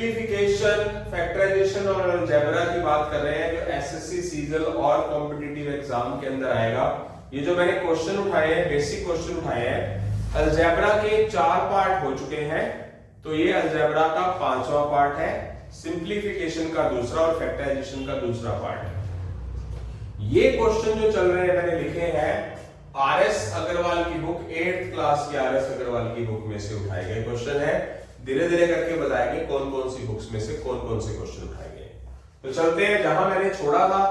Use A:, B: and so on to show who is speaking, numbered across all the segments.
A: Simplification, factorisation और algebra की बात कर रहे हैं जो एसएससी, सीजल और कॉम्पिटिटिव एग्जाम के अंदर आएगा। ये जो मैंने क्वेश्चन उठाए हैं, बेसिक क्वेश्चन उठाए हैं, अलजेब्रा के 4 पार्ट हो चुके हैं, तो ये अलजेब्रा का 5वां पार्ट है, सिंप्लीफिकेशन का दूसरा और फैक्टराइजेशन का दूसरा पार्ट है। ये क्वेश्चन जो चल रहे हैं मैंने लिखे हैं आरएस अग्रवाल की बुक, 8th क्लास की आरएस अग्रवाल की बुक में से उठाए गए क्वेश्चन है। धीरे धीरे करके बताएंगे कौन कौन सी बुक्स में से कौन कौन से क्वेश्चन उठाए गए। तो चलते हैं, जहां मैंने छोड़ा था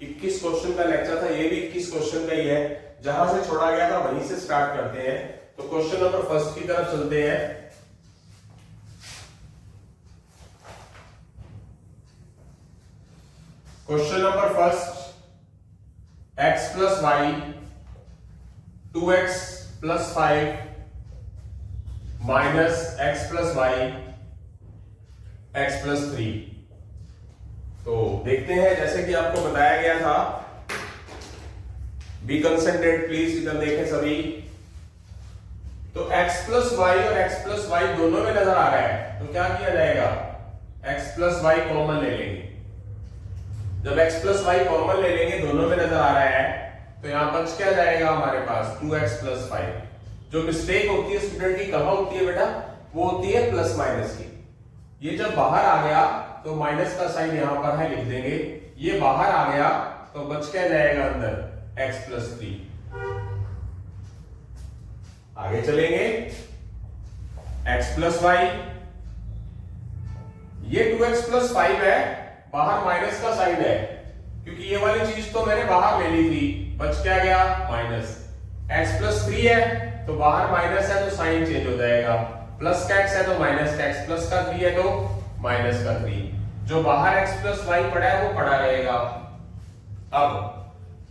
A: 21 क्वेश्चन का लेक्चर था, ये भी 21 क्वेश्चन का ही है, जहां से छोड़ा गया था वहीं से स्टार्ट करते हैं। तो क्वेश्चन नंबर फर्स्ट की तरफ चलते हैं। Question number first, x plus Y 2x plus 5 minus x plus Y x plus 3। तो देखते हैं, जैसे कि आपको बताया गया था, बी कंसंट्रेट प्लीज, इधर देखें सभी। तो x प्लस वाई और x प्लस वाई दोनों में नजर आ रहा है, तो क्या किया जाएगा, x प्लस वाई कॉमन ले लेंगे। जब x प्लस वाई कॉमन ले लेंगे, दोनों में नजर आ रहा है, तो यहां बच क्या जाएगा हमारे पास 2x प्लस 5। जो मिस्टेक होती है स्टूडेंट की कहां होती है बेटा, वो होती है प्लस माइनस की। ये जब बाहर आ गया तो माइनस का साइन यहां पर है, लिख देंगे। ये बाहर आ गया तो बच क्या जाएगा अंदर x प्लस 3। आगे चलेंगे, x प्लस वाई, ये 2x प्लस 5 है, बाहर माइनस का साइन है, क्योंकि ये वाली चीज तो मैंने बाहर ले ली थी, बच क्या गया माइनस। x प्लस 3 है तो बाहर माइनस है तो साइन चेंज हो जाएगा, प्लस का x है तो माइनस का x, प्लस का 3 है तो माइनस का 3। जो बाहर x प्लस वाई पड़ा है वो पड़ा रहेगा। अब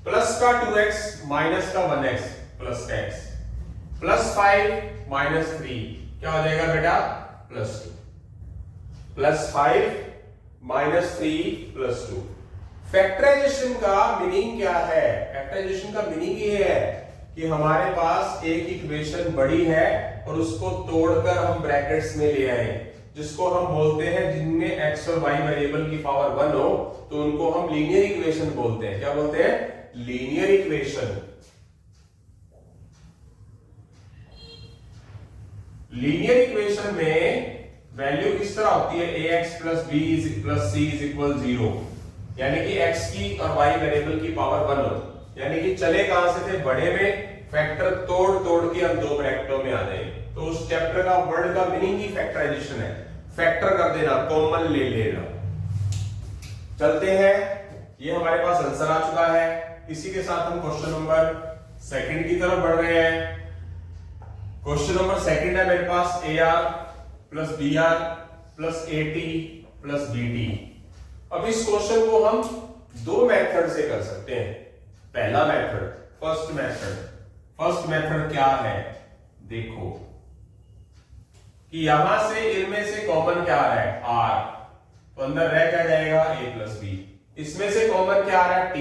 A: प्लस का 2x माइनस का 1x प्लस का x, प्लस 5 माइनस 3 क्या हो जाएगा बेटा, plus 2। Plus 5 minus 3 plus 2। Factorization का मीनिंग क्या है? फैक्टराइजेशन का मीनिंग ये है कि हमारे पास एक इक्वेशन बड़ी है और उसको तोड़कर हम ब्रैकेट्स में ले आए, जिसको हम बोलते हैं, जिनमें x और y वेरिएबल की पावर 1 हो तो उनको हम लीनियर इक्वेशन बोलते हैं। क्या बोलते हैं? Linear equation. लीनियर इक्वेशन में वैल्यू किस तरह होती है, ax plus b plus c is equal 0, यानी कि x की और y वेरिएबल की पावर 1 हो। यानी कि चले कहां से थे, बड़े में, फैक्टर तोड़ तोड़ के हम दो ब्रैकेटों में आ जाए। तो उस चैप्टर का वर्ड का मीनिंग ही फैक्टराइजेशन है, फैक्टर कर देना, कॉमन ले लेना। चलते हैं, ये हमारे पास आंसर आ चुका है। इसी के साथ हम क्वेश्चन नंबर सेकंड की तरफ बढ़ रहे हैं। क्वेश्चन नंबर सेकंड है मेरे पास AR plus BR plus AT plus BT। अब इस क्वेश्चन को हम दो मेथड से कर सकते हैं। पहला method, first method. First method क्या है, देखो कि यहां से इनमें से कॉमन क्या आ रहा है, R, तो अंदर रह क्या जाएगा A प्लस B। इसमें से कॉमन क्या आ रहा है, T,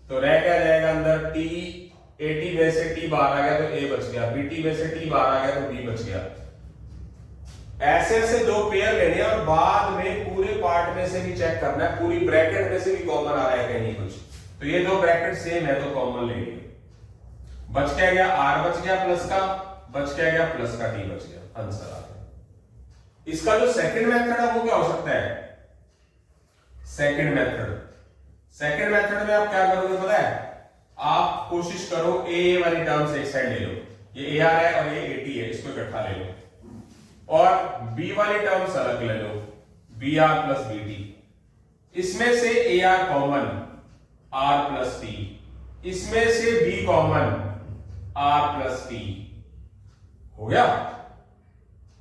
A: तो रह क्या जाएगा अंदर T। AT में से T बाहर आ गया तो A बच गया, BT में से T बाहर आ गया तो B बच गया। ऐसे ऐसे दो पेयर लेने और बाद में पूरे पार्ट में से भी चेक करना है, पूरी ब्रैकेट में से भी कॉमन आ रहा है कहीं कुछ, तो ये दो ब्रैकेट सेम है तो कॉमन लेंगे। बच क्या गया, R बच गया प्लस का, बच क्या गया प्लस का T बच गया, आंसर आ गया। इसका जो सेकंड मेथड है वो क्या हो सकता है, सेकंड मेथड। सेकंड मेथड में आप क्या करोगे पता है, आप कोशिश करो A वाली टर्म्स एक साइड ले लो, ये AR है और ये AT है, इसको इकट्ठा ले लो, और B वाली टर्म्स अलग ले लो, BR प्लस BT। इसमें से AR common, R plus T, इसमें से B common, R plus T। हो गया,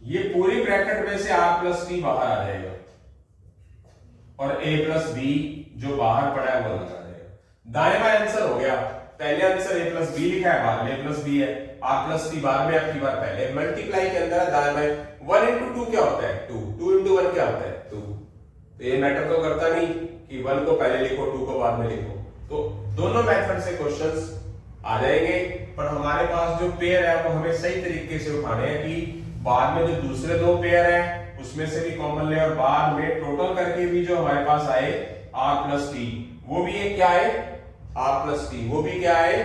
A: ये पूरी ब्रैकेट में से R प्लस T बाहर आ जाएगा और A प्लस B जो बाहर पड़ा है वो लगा जाएगा। दाएं बाएं आंसर हो गया। पहले आंसर A प्लस B लिखा है, बाहर A प्लस B है, R प्लस T बाहर में, आपकी बार पहले मल्टीप्लाई के अंदर है, दाएं बाएं। 1 into 2 क्या होता है, 2, 2 into 1 क्या होता है, 2। तो ये मैटर तो करता नहीं कि 1 को पहले लिखो 2 को बाद में लिखो। तो दोनों मेथड से क्वेश्चंस आ जाएंगे, पर हमारे पास जो पेयर है वो हमें सही तरीके से उठाने हैं कि बाद में जो दूसरे दो पेयर हैं उसमें से भी कॉमन ले और बाद में टोटल करके भी जो हमारे पास आए r प्लस टी, वो भी एक क्या है r प्लस टी, वो भी क्या है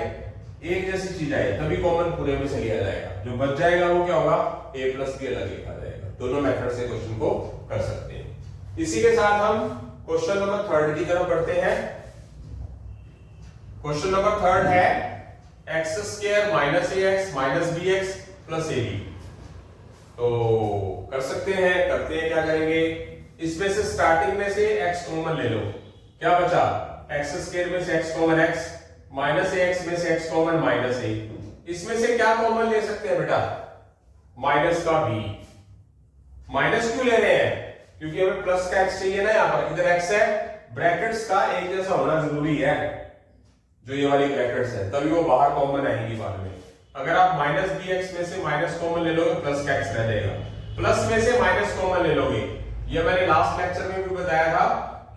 A: एक जैसी चीज आए, तभी कॉमन पूरे में से लिया जाएगा। जो बच जाएगा वो क्या होगा a प्लस बी अलग लिखा जाएगा। दोनों मेथड से क्वेश्चन को कर सकते हैं। इसी के साथ हम क्वेश्चन नंबर 3 की तरफ बढ़ते हैं। क्वेश्चन नंबर 3 है X square minus A X minus B X plus A B. तो कर सकते हैं, करते हैं, क्या करेंगे, इसमें से स्टार्टिंग में से x कॉमन ले लो, क्या बचा एक्स स्क्वायर में से x common x, minus A x में से x कॉमन माइनस ए। इसमें से क्या कॉमन ले सकते हैं बेटा, माइनस का b। माइनस क्यों ले रहे हैं, क्योंकि हमें प्लस का x चाहिए ना, यहां पर इधर x है, ब्रैकेट्स का एक जैसा होना जरूरी है, जो ये वाली ब्रैकेट्स है, तभी वो बाहर कॉमन आएंगी बाद में। अगर आप माइनस बी एक्स में से माइनस कॉमन ले लोगे, प्लस का एक्स रह जाएगा, प्लस में से माइनस कॉमन ले लोगे, ये मैंने लास्ट लेक्चर में भी बताया था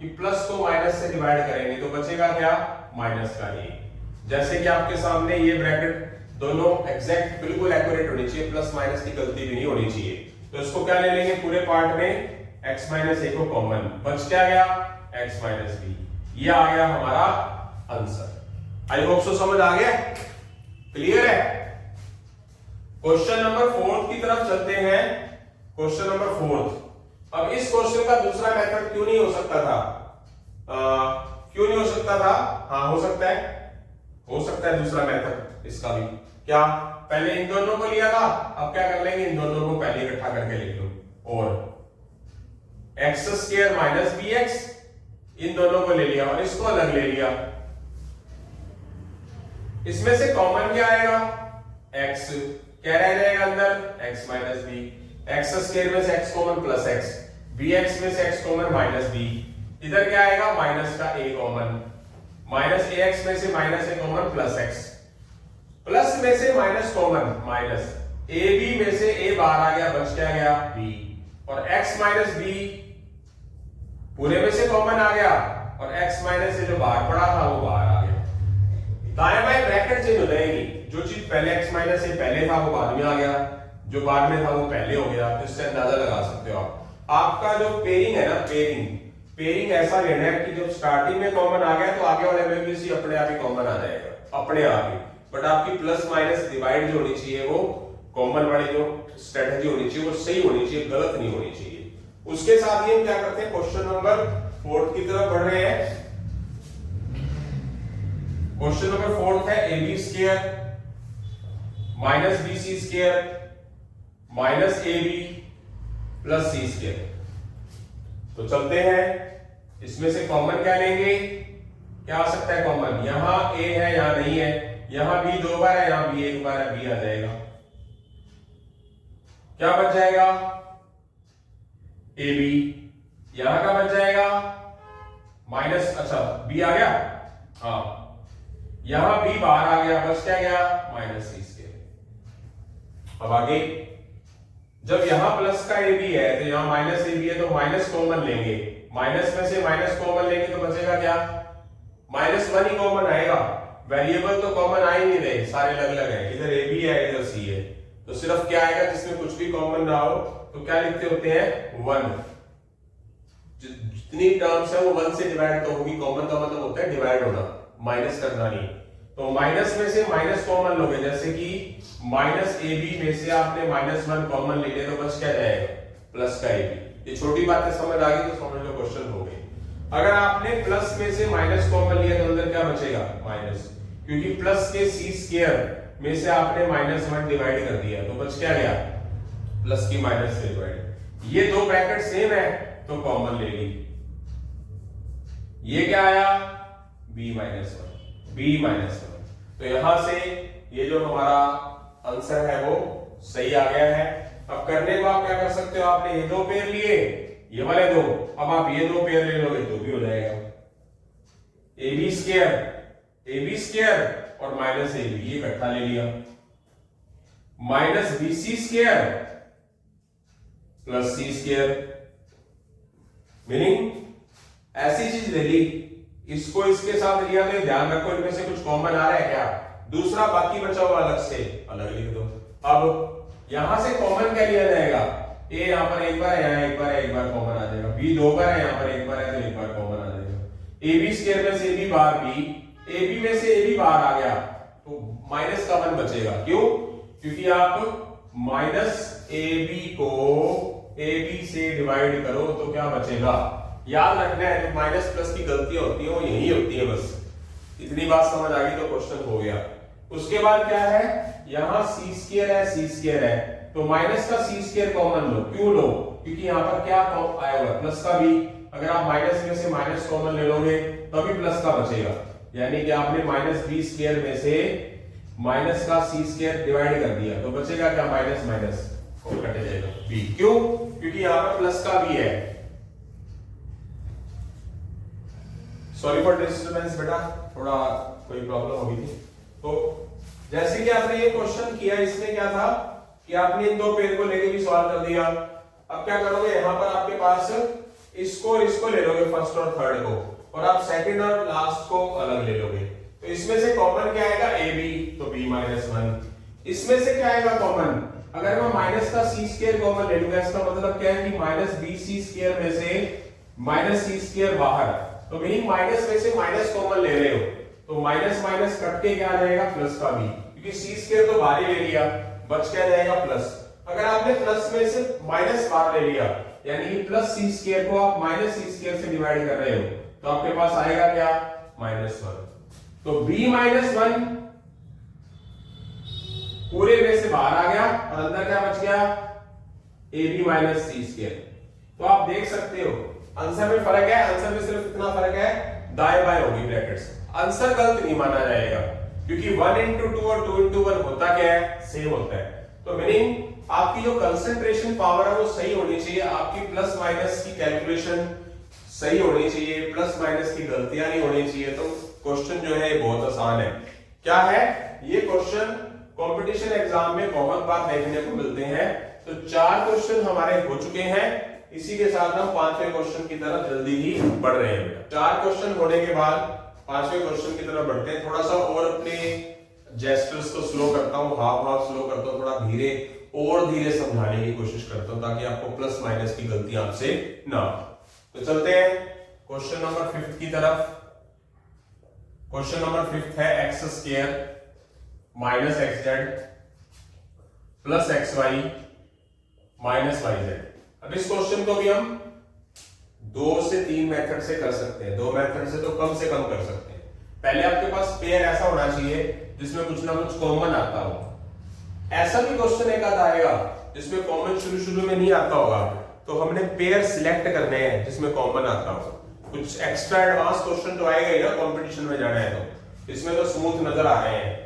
A: कि प्लस को माइनस से डिवाइड करेंगे तो बचेगा क्या, माइनस का ए। जैसे कि आपके सामने ये ब्रैकेट दोनों एग्जैक्ट बिल्कुल एक्यूरेट होनी चाहिए, प्लस माइनस की गलती भी नहीं होनी चाहिए। तो इसको क्या ले लेंगे, पूरे पार्ट में x माइनस ए को कॉमन, बच क्या गया x माइनस बी। ये आ गया हमारा आंसर। आई होप सो समझ आ गया, क्लियर है। क्वेश्चन नंबर 4 की तरफ चलते हैं। क्वेश्चन नंबर 4, अब इस क्वेश्चन का दूसरा मेथड क्यों नहीं हो सकता था, क्यों नहीं हो सकता था, हाँ हो सकता है दूसरा मेथड इसका भी। क्या, पहले इन दोनों को लिया था, अब क्या कर लेंगे, इन दोनों को पहले इकट्ठा करके लिख लो, और x square minus B x, इन दोनों को ले लिया और इसको अलग ले लिया। इसमें से कॉमन क्या आएगा, x, क्या रह जाएगा अंदर, x minus B. X square में से x common plus x, bx में से x कॉमन माइनस b, इधर क्या आएगा माइनस का a कॉमन, माइनस ax में से minus a common plus x, plus में से माइनस कॉमन माइनस ab में से a बाहर आ गया, बच क्या गया b, और x माइनस b पूरे में से कॉमन आ गया, और x माइनस से जो बाहर पड़ा था वो बाहर आ गया। दाएं बाएं ब्रैकेट चेंज हो जाएगी, जो चीज पहले x माइनस से पहले था वो बाद में आ गया, जो बाद में था वो पहले हो गया। तो इससे अंदाजा लगा सकते हो आप। आपका जो पेयरिंग है ना, पेयरिंग ऐसा लेना है कि जब स्टार्टिंग में कॉमन आ गया तो आगे वाले में भी अपने आप ही कॉमन आ जाएगा, अपने आप ही। बट आपकी प्लस माइनस डिवाइड जो होनी चाहिए वो कॉमन वाली जो स्ट्रेटजी होनी चाहिए वो सही होनी चाहिए, गलत नहीं होनी चाहिए। उसके साथ ही हम क्या करते हैं, क्वेश्चन नंबर 4 की तरफ बढ़ रहे हैं। क्वेश्चन नंबर 4 है A B square minus B C square minus A B plus C square. तो चलते हैं, इसमें से कॉमन क्या लेंगे, क्या आ सकता है कॉमन, यहां a है यहां नहीं है, यहां b 2 बार है यहां b 1 बार है, b आ जाएगा। क्या बच जाएगा, ab, यहां का बच जाएगा माइनस, अच्छा b आ गया, हाँ यहां b बाहर आ गया, बच क्या गया माइनस सी स्क्वायर। अब आगे, जब यहां प्लस का ए बी है तो यहां माइनस ए बी है, तो माइनस कॉमन लेंगे, माइनस में से माइनस कॉमन लेंगे तो बचेगा क्या, माइनस 1 ही कॉमन आएगा। वेरिएबल तो कॉमन आ ही नहीं रहे, सारे अलग अलग है, इधर ए बी है इधर सी है, तो सिर्फ क्या आएगा, जिसमें कुछ भी कॉमन ना हो तो क्या लिखते होते हैं 1। जितनी टर्म्स है वो 1 से डिवाइड तो होगी, कॉमन का मतलब होता है डिवाइड होना, माइनस करना नहीं। तो माइनस में से माइनस कॉमन लोगे, जैसे कि माइनस ए बी में से आपने माइनस 1 कॉमन ले लिया तो बच क्या जाएगा, प्लस का ए बी। ये छोटी बातें समझ आ गई तो समझ लो क्वेश्चन हो गए। अगर आपने प्लस में से माइनस कॉमन लिया तो अंदर क्या बचेगा, माइनस, क्योंकि प्लस के सी स्क्वायर में से आपने माइनस 1 डिवाइड कर दिया तो बच क्या गया, प्लस की माइनस से डिवाइड। ये दो ब्रैकेट सेम है तो कॉमन ले ली, ये क्या आया b माइनस 1। तो यहां से ये जो हमारा आंसर है वो सही आ गया है। अब करने को आप क्या कर सकते हो, आपने ये दो पेयर लिए, ये वाले दो, अब आप ये दो पेयर ले लोगे तो भी हो जाएगा, ए बी स्क्वायर और माइनस ए बी, ये इकट्ठा ले लिया, minus B C square plus सी स्क्वायर, मीनिंग ऐसी चीज ले ली, इसको इसके साथ लिया तो ध्यान रखो इनमें से कुछ कॉमन आ रहा है क्या, दूसरा बाकी बचा हुआ अलग से अलग लिख दो। अब यहां से कॉमन क्या लिया जाएगा, ए यहाँ पर एक बार है, यहाँ एक बार है, एक बार कॉमन आ जाएगा। बी दो बार है, यहाँ पर एक बार है तो एक बार कॉमन आ जाएगा। ए बी स्क्वायर में से ए बी बाहर बी, ए बी में से ए बी बाहर आ गया तो माइनस का 1 बचेगा। क्यों? क्योंकि आप माइनस ए बी को ए बी से डिवाइड करो तो क्या बचेगा। याद रखना है जो माइनस प्लस की गलतियां होती है वो यही होती है, बस इतनी बात समझ आ गई तो क्वेश्चन हो गया। उसके बाद क्या है, यहाँ सी स्क्वायर है, सी स्क्वायर है तो माइनस का सी स्क्वायर कॉमन लो। क्यों लो? क्योंकि यहाँ पर क्या आया होगा, प्लस का भी। अगर आप माइनस में से माइनस कॉमन ले लोगे तो भी प्लस का बचेगा, यानी कि आपने माइनस बी स्क्वायर में से माइनस का सी स्क्वायर डिवाइड कर दिया तो बचेगा क्या, माइनस माइनस और कट जाएगा बी। क्यों? क्योंकि यहाँ पर प्लस का भी है। सॉरी फॉर डिस्टर्बेंस बेटा, थोड़ा कोई प्रॉब्लम हो गई थी। तो जैसे कि आपने ये क्वेश्चन किया, इसमें क्या था कि आपने इन दो पेयर को लेके भी सॉल्व कर दिया। अब क्या करोगे, यहाँ पर आपके पास इसको और इसको ले लोगे, फर्स्ट और थर्ड को, और आप सेकंड और लास्ट को अलग ले लोगे। तो इसमें से कॉमन क्या आएगा, ए बी, तो बी माइनस 1। इसमें से क्या आएगा कॉमन, अगर मैं माइनस का सी स्क्वायर कॉमन ले लूंगा, इसका मतलब क्या है कि माइनस बी सी स्क्वायर में से माइनस सी स्क्वायर बाहर, तो मीनिंग माइनस में से माइनस कॉमन ले रहे हो तो माइनस माइनस कट के क्या आ जाएगा, प्लस का बी, क्योंकि सी स्क्वायर तो बाहर ही ले लिया, बच क्या जाएगा प्लस। अगर आपने प्लस में से माइनस बाहर ले लिया, यानी कि प्लस सी स्क्वायर को आप माइनस सी स्क्वायर से डिवाइड कर रहे हो तो आपके पास आएगा क्या, माइनस 1। तो b माइनस 1 पूरे में से बाहर आ गया और अंदर क्या बच गया, A B minus C square. तो आप देख सकते हो आंसर में फर्क है, आंसर में सिर्फ इतना फर्क है, दाएं बाएं होगी ब्रैकेट्स। आंसर गलत नहीं माना जाएगा क्योंकि 1 into 2 और 2 into 1 होता क्या है, सेम होता है। तो मीनिंग आपकी जो कंसंट्रेशन पावर है वो सही होनी चाहिए, आपकी प्लस माइनस की कैलकुलेशन सही होनी चाहिए, प्लस माइनस की गलतियां नहीं होनी चाहिए। तो क्वेश्चन जो है बहुत आसान है। क्या है ये क्वेश्चन, कंपटीशन एग्जाम में बहुत बार देखने को मिलते हैं। तो 4 क्वेश्चन हमारे हो चुके हैं, इसी के साथ हम 5वें क्वेश्चन की तरफ जल्दी ही बढ़ रहे हैं बेटा। 4 क्वेश्चन होने के बाद 5वें क्वेश्चन की तरफ बढ़ते हैं। थोड़ा सा और अपने जेस्चर्स को स्लो करता हूँ, हाफ स्लो करता हूँ, थोड़ा धीरे और धीरे समझाने की कोशिश करता हूँ ताकि आपको प्लस माइनस की गलती आपसे ना। तो चलते हैं क्वेश्चन नंबर 5 की तरफ। क्वेश्चन नंबर 5 है X square minus X Z plus X Y minus Y Z. अब इस क्वेश्चन को भी हम 2 से 3 मेथड से कर सकते हैं, 2 मेथड से तो कम कर सकते हैं। पहले आपके पास पेयर ऐसा होना चाहिए जिसमें कुछ ना कुछ कॉमन आता हो। ऐसा भी क्वेश्चन एक आधा आएगा जिसमें कॉमन शुरू में नहीं आता होगा, तो हमने पेयर सिलेक्ट करने हैं जिसमें कॉमन आता हो। कुछ एक्स्ट्रा एडवांस क्वेश्चन तो आएगा ही ना, कंपटीशन में जाना है तो इसमें तो स्मूथ नजर आ रहे हैं।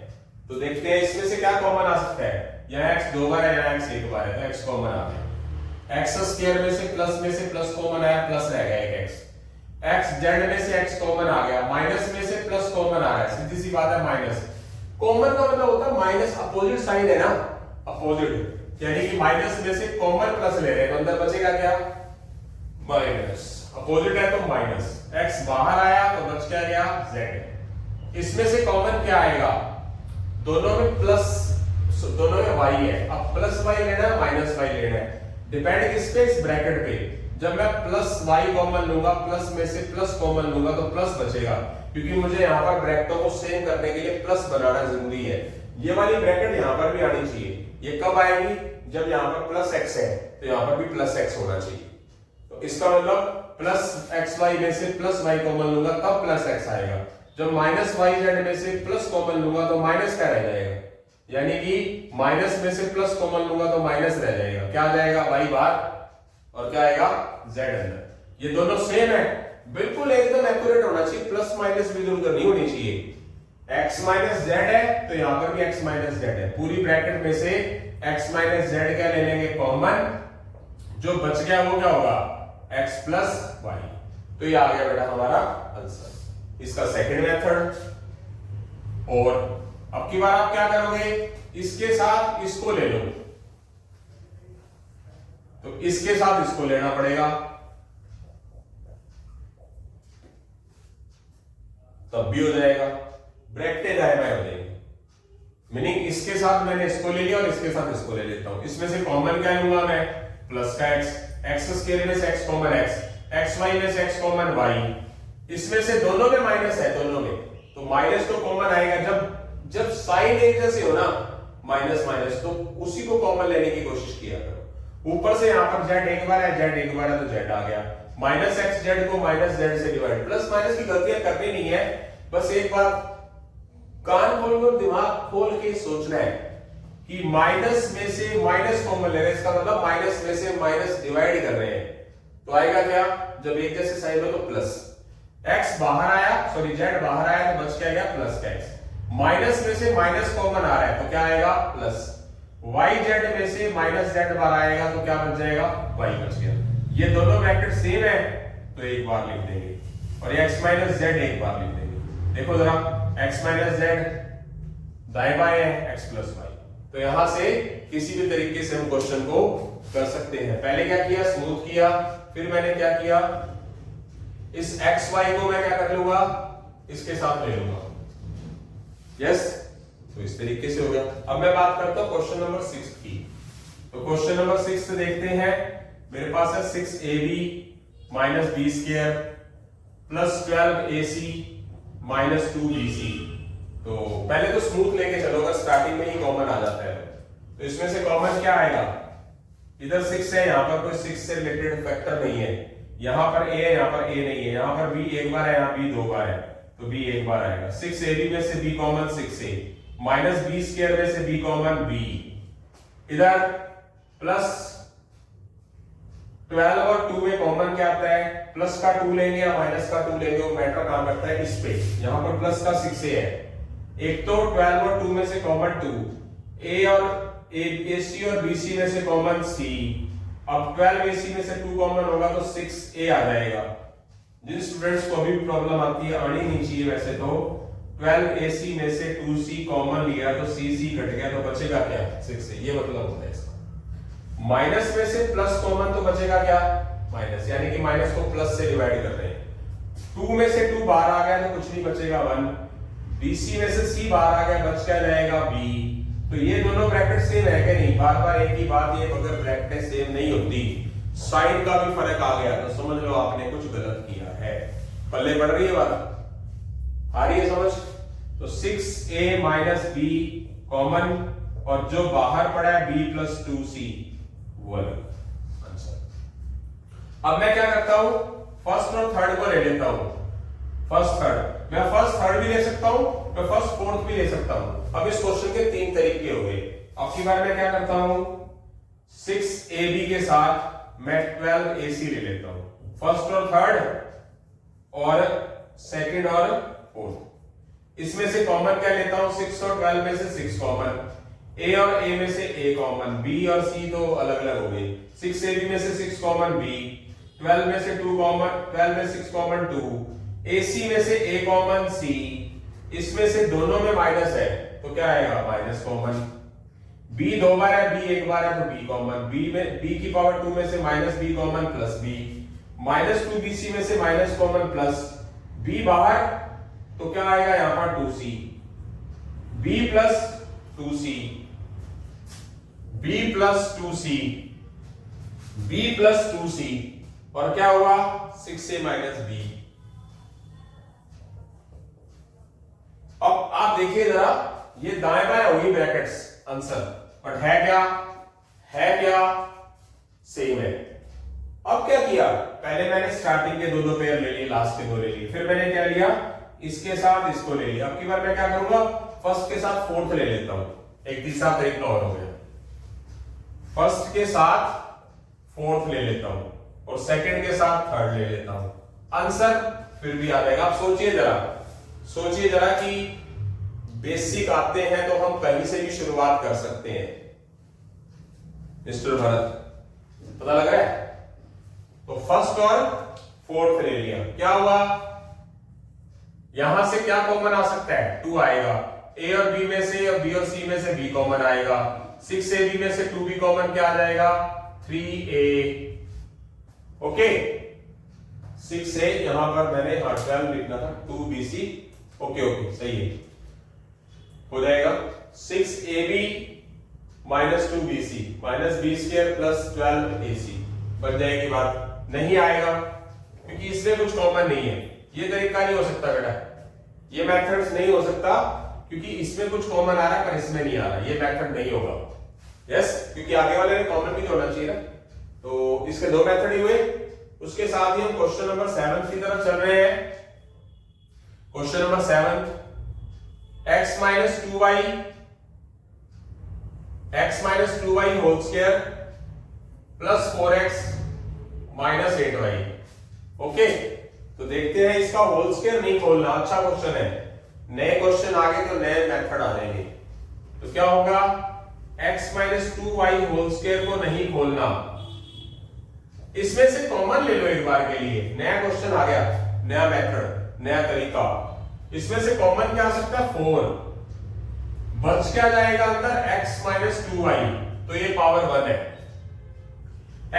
A: तो देखते हैं इसमें से क्या कॉमन आ सकता है। यहाँ x 2 बार है, यहाँ x 1 बार है, तो x कॉमन आ गया। एक्स स्क्वायर में से प्लस कॉमन आया, प्लस रह गया एक x। एक्स जेड में से x कॉमन आ गया, माइनस में से प्लस कॉमन आ रहा है, सीधी सी बात है माइनस। कॉमन का मतलब होता है माइनस, अपोजिट साइड है ना, अपोजिट, यानी कि माइनस में से कॉमन प्लस ले रहे हैं तो अंदर बचेगा क्या, माइनस। अपोजिट है तो माइनस, x बाहर आया तो बच क्या गया z। इसमें से कॉमन क्या आएगा, दोनों में प्लस, दोनों में y है। अब प्लस y लेना है माइनस y लेना है, डिपेंड किस पे, इस ब्रैकेट पे। जब मैं प्लस y कॉमन लूंगा, प्लस में से प्लस कॉमन लूंगा तो प्लस बचेगा, क्योंकि मुझे यहाँ पर ब्रैकेटों को सेम करने के लिए प्लस बनाना जरूरी है। ये वाली ब्रैकेट यहाँ पर भी आनी चाहिए। ये कब आएगी, जब यहाँ पर प्लस x है तो यहाँ पर भी प्लस x होना चाहिए। तो इसका मतलब प्लस एक्स वाई में से प्लस वाई कॉमन लूंगा तब प्लस एक्स आएगा। जब माइनस वाई जेड में से प्लस कॉमन लूंगा तो माइनस क्या रह जाएगा, यानी कि माइनस में से प्लस कॉमन लूंगा तो माइनस रह जाएगा। क्या आ जाएगा, वाई बार और क्या आएगा, जेड अंदर। ये दोनों सेम है, बिल्कुल एकदम एक्यूरेट होना चाहिए, प्लस माइनस भी इधर नहीं होनी चाहिए। x माइनस जेड है तो यहाँ पर भी x माइनस जेड है। पूरी ब्रैकेट में से x माइनस जेड क्या ले लेंगे कॉमन, जो बच गया वो क्या होगा, x प्लस वाई। तो ये आ गया बेटा हमारा आंसर, इसका सेकंड मेथड। और अब की बार आप क्या करोगे, इसके साथ इसको ले लो, तो इसके साथ इसको लेना पड़ेगा, तब भी हो जाएगा। ब्रैकेट दाएं बाएं हो जाएंगे, मीनिंग इसके साथ मैंने इसको ले लिया और इसके साथ इसको ले लेता हूं। इसमें से कॉमन क्या लूंगा मैं, प्लस का x, x स्क्वायर में से x कॉमन x, xy में से x कॉमन y, इसमें से दोनों में माइनस है, दोनों में, तो माइनस तो कॉमन आएगा। जब साइन एक जैसे हो ना, माइनस माइनस, तो उसी को कॉमन लेने की कोशिश किया करो। ऊपर से यहाँ पर z एक बार है, z एक बार है, तो z आ गया। माइनस एक्स जेड को माइनस z से डिवाइड, प्लस माइनस की गलतियां करनी नहीं है, बस एक बात कान खोल कर दिमाग खोल के सोचना है कि माइनस में से माइनस कॉमन ले रहे हैं, इसका मतलब माइनस में से माइनस डिवाइड कर रहे हैं, तो आएगा क्या, जब एक जैसे साइन हो तो प्लस, x बाहर आया, सॉरी z बाहर आया तो बच क्या गया प्लस का x, माइनस में से माइनस कॉमन आ रहा है तो क्या आएगा प्लस, y z में से माइनस z बाहर आएगा तो क्या बच जाएगा y बच गया। ये दोनों ब्रैकेट सेम है तो एक बार लिख देंगे, और ये x माइनस z एक बार लिख देंगे। देखो जरा, x माइनस z दाएं बाएं है, x प्लस y, तो यहां से किसी भी तरीके से हम क्वेश्चन को कर सकते हैं। पहले क्या किया, स्मूथ किया, फिर मैंने क्या किया, इस x y को मैं क्या कर लूंगा, इसके साथ ले लूंगा, यस, तो इस तरीके से हो गया। अब मैं बात करता हूं क्वेश्चन नंबर 6 की। तो क्वेश्चन नंबर 6 देखते हैं, मेरे पास है 6ab minus B square plus 12ac minus 2bc। तो पहले तो स्मूथ लेके चलो, अगर स्टार्टिंग में ही कॉमन आ जाता है तो इसमें से कॉमन क्या आएगा, इधर 6 है, यहां पर कोई 6 से रिलेटेड फैक्टर नहीं है, यहां पर a है, यहां पर a नहीं है, यहां पर b एक बार है, यहां b 2 बार है, तो b एक बार आएगा। 6ab में से b common 6a minus b square में से b कॉमन b, इधर प्लस 12 और 2 में कॉमन क्या आता है, प्लस का 2 लेंगे या माइनस का 2 लेंगे, वो मैटर काम करता है इस पे। यहां पर प्लस का 6a है, एक तो 12 और 2 में से कॉमन 2, a और ac और bc में से कॉमन c, अब 12ac में से 2 कॉमन होगा तो 6a आ जाएगा। जिन स्टूडेंट्स को अभी प्रॉब्लम आती है, आनी नहीं चाहिए वैसे तो, 12ac में से 2c कॉमन लिया तो cc घट गया तो बचेगा क्या 6a, ये मतलब होता है इसका। माइनस में से प्लस कॉमन तो बचेगा क्या माइनस, यानी कि माइनस को प्लस से डिवाइड कर रहे हैं। 2 में से 2 बाहर आ गया तो कुछ नहीं बचेगा 1, bc में से c बाहर आ गया, बच क्या जाएगा b। तो ये दोनों ब्रैकेट सेम है कि नहीं, बार बार एक ही बात, ये अगर ब्रैकेट सेम नहीं होती, साइन का भी फर्क आ गया तो समझ लो आपने कुछ गलत किया है। पल्ले पड़ रही है बात, आ रही है समझ। तो 6a माइनस b कॉमन, और जो बाहर पड़ा है b प्लस 2c, वो आंसर। अब मैं क्या करता हूं, फर्स्ट और थर्ड को ले लेता हूं, फर्स्ट थर्ड, मैं फर्स्ट थर्ड भी ले सकता हूं, मैं फर्स्ट फोर्थ भी ले सकता हूं। अब इस क्वेश्चन के 3 तरीके हो गए। अब की बार मैं क्या करता हूं, 6ab के साथ मैं 12ac ले लेता हूं, फर्स्ट और थर्ड और सेकंड और फोर्थ। इसमें से कॉमन क्या लेता हूं, 6 और 12 में से 6 कॉमन, a और a में से a कॉमन, b और c तो अलग अलग हो गए, 6ab में से 6 कॉमन b, 12 में से 2 कॉमन, 12 में 6 कॉमन 2, ac में से a कॉमन c, इसमें से दोनों में माइनस है तो क्या आएगा माइनस कॉमन, b 2 बार है, b एक बार है तो b कॉमन, b में b की पावर 2 में से minus b common plus b, minus 2bc में से माइनस कॉमन प्लस b बाहर तो क्या आएगा यहां पर 2c, b plus 2c, b plus 2c, b plus 2c, और क्या हुआ 6a माइनस b। अब आप देखिए जरा, ये दाएं बाएं होगी ब्रैकेट्स आंसर, बट है क्या सेम है। अब क्या किया, पहले मैंने स्टार्टिंग के दो पेयर ले लिए, लास्ट के 2 ले लिए, फिर मैंने क्या लिया, इसके साथ इसको ले लिया। अब की बार मैं क्या करूंगा, फर्स्ट के साथ फोर्थ ले लेता हूं, एक तीसरा तरीका और हो गया, फर्स्ट के साथ फोर्थ ले लेता हूं और सेकंड के साथ थर्ड ले लेता हूं, आंसर फिर भी आ जाएगा। आप सोचिए जरा कि बेसिक आते हैं तो हम कहीं से भी शुरुआत कर सकते हैं। मिस्टर भरत पता लग रहा है, तो फर्स्ट और फोर्थ ले लिया, क्या हुआ, यहां से क्या कॉमन आ सकता है 2 आएगा, a और b में से, और b और c में से b कॉमन आएगा, 6ab में से 2b कॉमन क्या आ जाएगा 3a, ओके 6a, यहां पर मैंने 12 लिखना था, 2bc, ओके सही है, हो जाएगा 6ab -2bc minus B square plus 12ac बन जाएगी बात। नहीं आएगा क्योंकि इसमें कुछ कॉमन नहीं है। ये तरीका नहीं हो सकता बेटा, ये मेथड्स नहीं हो सकता क्योंकि इसमें कुछ कॉमन आ रहा है पर इसमें नहीं आ रहा, ये मेथड नहीं होगा। यस, क्योंकि आगे वाले में कॉमन भी तो होना चाहिए ना। तो इसके दो मेथड ही हुए। उसके साथ ही हम क्वेश्चन नंबर 7 की तरफ चल रहे हैं। Question number 7, x minus 2y whole square plus 4x minus 8y। Okay, तो देखते हैं इसका होल स्क्वायर नहीं खोलना। अच्छा क्वेश्चन है, नए क्वेश्चन आगे तो नए मेथड आ जाएंगे। तो क्या होगा, x minus 2y whole square को नहीं खोलना। इसमें से कॉमन ले लो एक बार के लिए, नया क्वेश्चन आ गया, नया मेथड, नया तरीका। इसमें से कॉमन क्या आ सकता है, 4 बच क्या जाएगा अंदर, x माइनस 2y, तो ये पावर 1 है।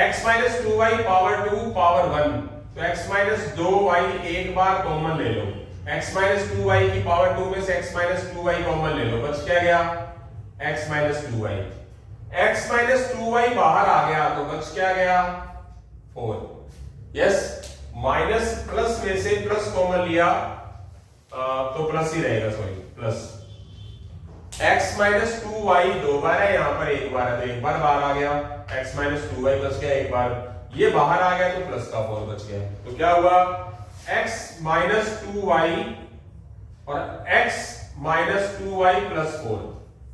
A: x minus 2y power 2 power 1, तो x माइनस 2y एक बार कॉमन ले लो। x माइनस 2y की पावर 2 में से x माइनस 2y कॉमन ले लो, बच क्या गया, x minus 2y। x minus 2y बाहर आ गया तो बच क्या गया, 4। यस, माइनस प्लस में से प्लस कॉमन लिया तो प्लस ही रहेगा, sorry plus. x minus 2y दो बार है, यहां पर एक बार है तो एक बार बाहर आ गया, x माइनस 2y बच गया एक बार, ये बाहर आ गया तो प्लस का 4 बच गया। तो क्या हुआ, x माइनस 2y और x माइनस 2y प्लस 4,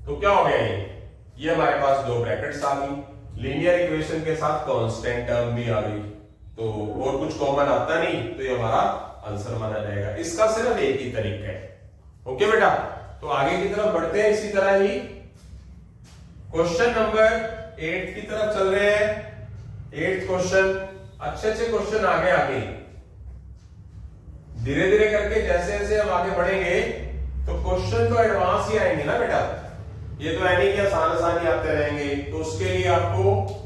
A: तो क्या हो गया ये हमारे पास दो ब्रैकेट्स आ गई, लीनियर इक्वेशन के साथ कांस्टेंट टर्म भी आ गई। तो और कुछ कॉमन आता नहीं तो ये हमारा आंसर माना जाएगा। इसका सिर्फ एक ही तरीका है। ओके बेटा, तो आगे की तरफ बढ़ते हैं। इसी तरह ही क्वेश्चन नंबर 8 की तरफ चल रहे हैं। 8th क्वेश्चन, अच्छे क्वेश्चन आगे आगे धीरे धीरे करके जैसे जैसे हम आगे बढ़ेंगे तो क्वेश्चन तो एडवांस ही आएंगे ना बेटा, ये तो है नहीं कि आसान आसान ही आते रहेंगे। तो उसके लिए आपको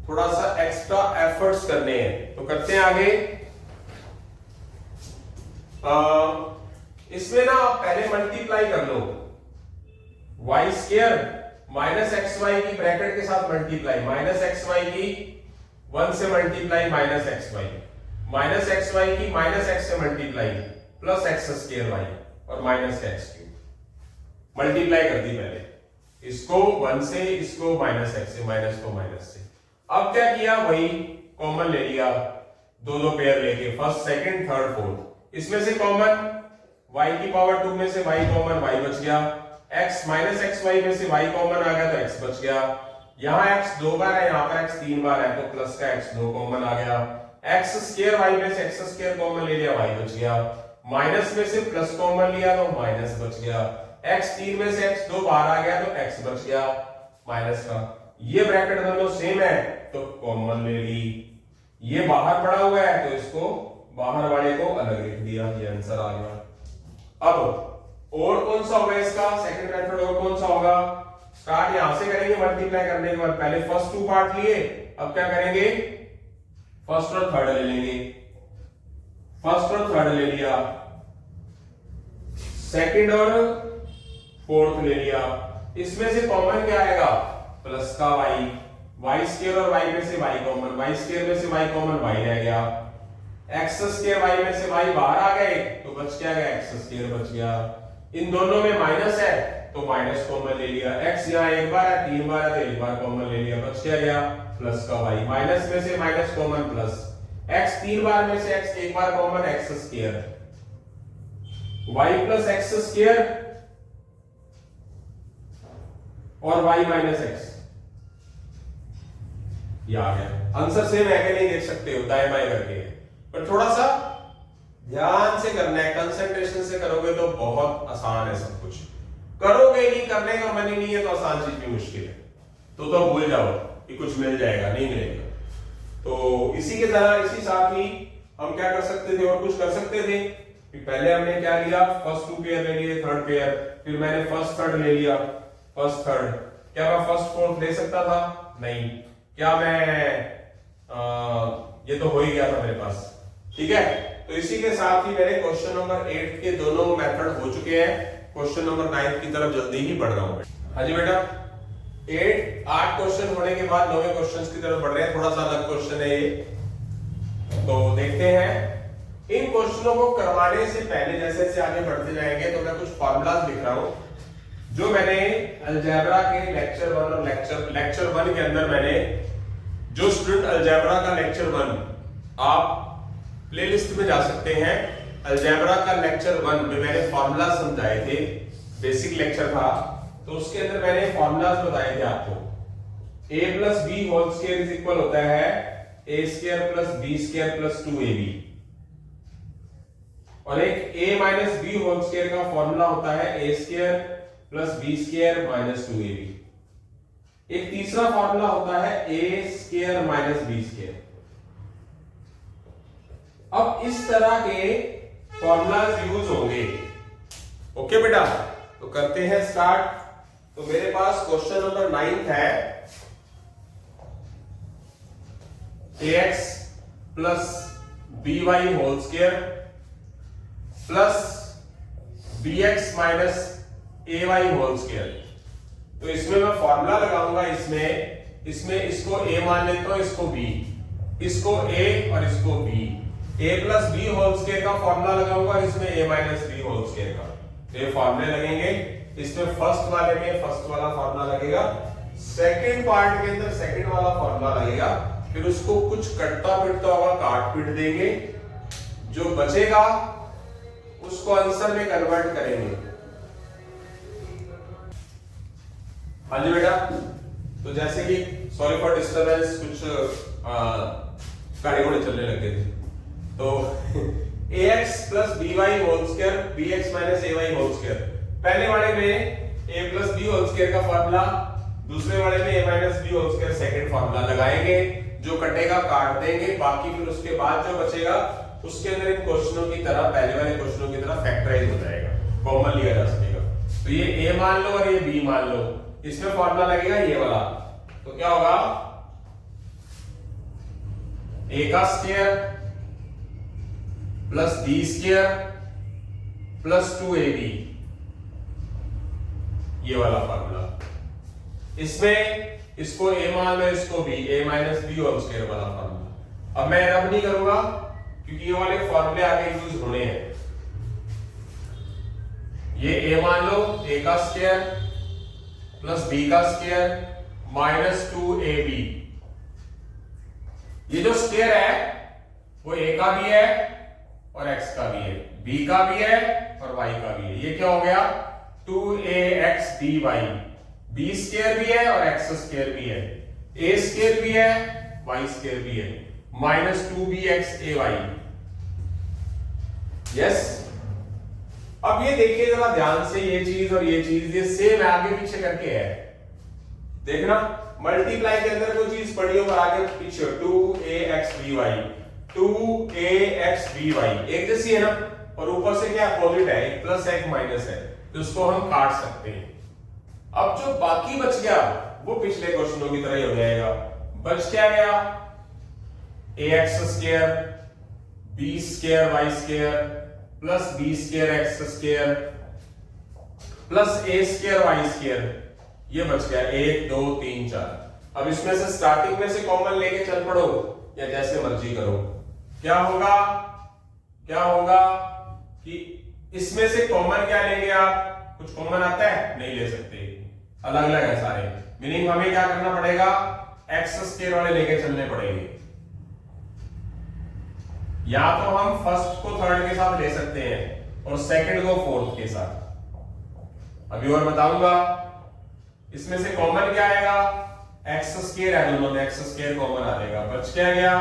A: थोड़ा सा एक्स्ट्रा एफर्ट्स करने हैं, तो करते हैं आगे। इसमें ना आप पहले मल्टीप्लाई कर लो, y square minus x y की ब्रैकेट के साथ मल्टीप्लाई, माइनस एक्स वाई की 1 से multiply minus x Y, minus x y की माइनस एक्स से multiply plus x square y और माइनस एक्स क्यूब। मल्टीप्लाई कर दी पहले, इसको 1 से, इसको माइनस एक्स से, माइनस को माइनस से। अब क्या किया, वही कॉमन ले लिया, दो पेयर लेके, फर्स्ट सेकंड थर्ड फोर्थ। इसमें से कॉमन y की पावर 2 में से y कॉमन, y बच गया। x माइनस एक्स वाई में से y कॉमन आ गया तो x बच गया। यहाँ x 2 बार है, यहाँ पर x 3 बार है तो प्लस का x 2 कॉमन आ गया। x स्क्वायर y में से x स्क्वायर कॉमन ले लिया, y बच गया। माइनस में से प्लस कॉमन लिया तो माइनस बच गया। x 3 में से x 2 बाहर आ गया तो x बच गया माइनस का। ये ब्रैकेट दोनों सेम है तो कॉमन ले ली, ये बाहर पड़ा हुआ है तो इसको बाहर वाले को अलग लिख दिया, ये आंसर आ गया। अब और कौन सा होगा इसका सेकंड मेथड, और कौन सा होगा, स्टार्ट यहां से करेंगे मल्टीप्लाई करने के बाद। पहले फर्स्ट 2 पार्ट लिए, अब क्या करेंगे, फर्स्ट और थर्ड ले लेंगे। फर्स्ट और थर्ड ले लिया, सेकंड और फोर्थ ले लिया। इसमें से कॉमन क्या आएगा, प्लस का y, y स्क्वायर और y में से y कॉमन, y स्क्वायर में से y कॉमन, y रह गया। x स्क्वायर y में से y बाहर आ गए तो बच क्या गया, x स्क्वायर बच गया। इन दोनों में माइनस है तो माइनस कॉमन ले लिया। x यहाँ एक बार है, 3 बार है तो एक बार कॉमन ले लिया, बच क्या गया, प्लस का y। माइनस में से माइनस कॉमन प्लस, x 3 बार में से x एक बार कॉमन, x square, y plus x square और y माइनस x, ये आ गया। आंसर सेम है कि नहीं देख सकते हो दाएं बाएं करके, पर थोड़ा सा ध्यान से करना है, कंसंट्रेशन से करोगे तो बहुत आसान है सब कुछ। करोगे नहीं, करने का मन ही नहीं है तो आसान चीज भी मुश्किल है, तो भूल जाओ कि कुछ मिल जाएगा, नहीं मिलेगा। तो इसी के तरह इसी साथ ही हम क्या कर सकते थे, और कुछ कर सकते थे कि पहले हमने क्या लिया, फर्स्ट 2 पेयर ले लिए, थर्ड पेयर, फिर मैंने फर्स्ट थर्ड ले लिया, फर्स्ट थर्ड। क्या मैं फर्स्ट फोर्थ ले सकता था, नहीं। क्या मैं ये तो हो ही गया था मेरे पास, ठीक है। तो इसी के साथ ही मेरे क्वेश्चन नंबर 8 के दोनों मेथड हो चुके हैं। क्वेश्चन नंबर 9 की तरफ जल्दी ही बढ़ रहा हूं। हाँ जी बेटा, 8 क्वेश्चन होने के बाद 9वें क्वेश्चन की तरफ बढ़ रहे हैं। थोड़ा सा अलग क्वेश्चन है ये, तो देखते हैं। इन क्वेश्चनों को करवाने से पहले जैसे जैसे आगे बढ़ते जाएंगे तो मैं कुछ फॉर्मूलाज लिख रहा हूं जो मैंने अलजेब्रा के लेक्चर 1 और लेक्चर 1 के अंदर मैंने जो स्टूडेंट अलजेब्रा का लेक्चर 1 आप प्लेलिस्ट में जा सकते हैं। अलजेब्रा का लेक्चर 1 में मैंने फॉर्मूला समझाए थे, बेसिक लेक्चर था, तो उसके अंदर मैंने फॉर्मूलाज बताए थे आपको। a plus B whole square is equal होता है a square plus B square plus 2ab, और एक a minus B whole square का फॉर्मूला होता है a square plus B square minus 2ab। एक तीसरा फॉर्मूला होता है a square minus B square. अब इस तरह के फॉर्मूलाज यूज होंगे। ओके बेटा, तो करते हैं स्टार्ट। तो मेरे पास क्वेश्चन नंबर 9 है, ax plus by whole square plus bx minus ay whole square. तो इसमें मैं फॉर्मूला लगाऊंगा, इसमें इसको a मान लेता हूं, इसको b, इसको a और इसको b। a plus B whole square का फॉर्मूला लगाऊंगा और इसमें a minus B whole square का। ये फॉर्मूले लगेंगे। इसमें फर्स्ट वाले में फर्स्ट वाला फॉर्मूला लगेगा, सेकंड पार्ट के अंदर सेकंड वाला फॉर्मूला लगेगा। फिर उसको कुछ कटता पिटता होगा, काट पीट देंगे, जो बचेगा उसको आंसर में कन्वर्ट करेंगे। हाँ जी बेटा, तो जैसे कि सॉरी फॉर डिस्टर्बेंस, कुछ गाड़ी घोड़े चलने लगे थे। तो ax plus by whole square bx minus ay whole square, पहले वाले में a plus b whole square का फॉर्मूला, दूसरे वाले में a minus b whole square second formula लगाएंगे। जो कटेगा काट देंगे, बाकी फिर उसके बाद जो बचेगा उसके अंदर इन क्वेश्चनों की तरह, पहले वाले क्वेश्चनों की तरह फैक्टराइज हो जाएगा, कॉमन लिया जा सकेगा। तो ये a मान लो और ये b मान लो, इसमें फॉर्मूला लगेगा ये वाला। तो क्या होगा, a का square plus B square plus 2ab, ये वाला फॉर्मूला। इसमें इसको a मान लो, इसको b, a minus B whole square वाला फॉर्मूला। अब मैं रब नहीं करूंगा क्योंकि ये वाले फॉर्मूले आगे यूज होने हैं। ये a मान लो, a का स्क्वायर प्लस b का स्क्वायर माइनस 2ab। ये जो स्क्वायर है वो a का भी है और x का भी है, b का भी है और y का भी है। ये क्या हो गया, 2ax dy, b स्क्वायर भी है और x स्क्वायर भी है, a स्क्वायर भी है, y स्क्वायर भी है, माइनस 2bx ay। यस, अब ये देखिए जरा ध्यान से, ये चीज और ये चीज ये सेम आगे पीछे करके है। देखना, मल्टीप्लाई के अंदर कोई चीज पड़ी हो और आगे पीछे 2ax dy, 2ax dy एक जैसी है ना, और ऊपर से क्या अपोजिट है, एक प्लस है एक माइनस है, तो उसको हम काट सकते हैं। अब जो बाकी बच गया वो पिछले क्वेश्चनों की तरह ही हो जाएगा। बच क्या गया, ax square b square y square plus b square x square plus a square y square, ये बच गया 1 2 3 4। अब इसमें से स्टार्टिंग में से कॉमन लेके चल पड़ो या जैसे मर्जी करो। क्या होगा कि इसमें से कॉमन क्या लेंगे आप, कुछ कॉमन आता है, नहीं ले सकते, अलग अलग है सारे। मीनिंग हमें क्या करना पड़ेगा, एक्स स्क्वायर वाले लेके चलने पड़ेंगे। या तो हम फर्स्ट को थर्ड के साथ ले सकते हैं और सेकंड को फोर्थ के साथ। अभी और बताऊंगा। इसमें से कॉमन क्या आएगा, एक्स स्क्वायर है, दोनों में एक्स स्क्वायर कॉमन आ जाएगा। बच क्या गया,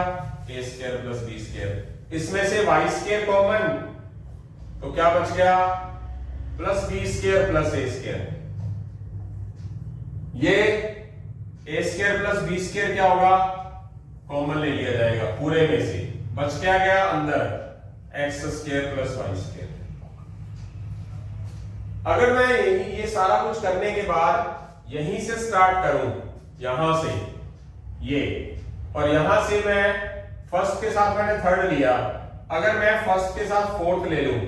A: ए स्क्वायर प्लस बी स्क्वायर। इसमें से वाई स्क्वायर कॉमन, तो क्या बच गया, प्लस बी स्क्वायर प्लस ए स्क्वायर। ये ए स्क्वायर प्लस बी स्क्वायर क्या होगा, कॉमन ले लिया जाएगा पूरे में से। बच क्या गया अंदर, X square plus Y square. अगर मैं ये सारा कुछ करने के बाद यहीं से स्टार्ट करूं, यहां से ये, और यहां से मैं फर्स्ट के साथ मैंने थर्ड लिया, अगर मैं फर्स्ट के साथ फोर्थ ले लूं,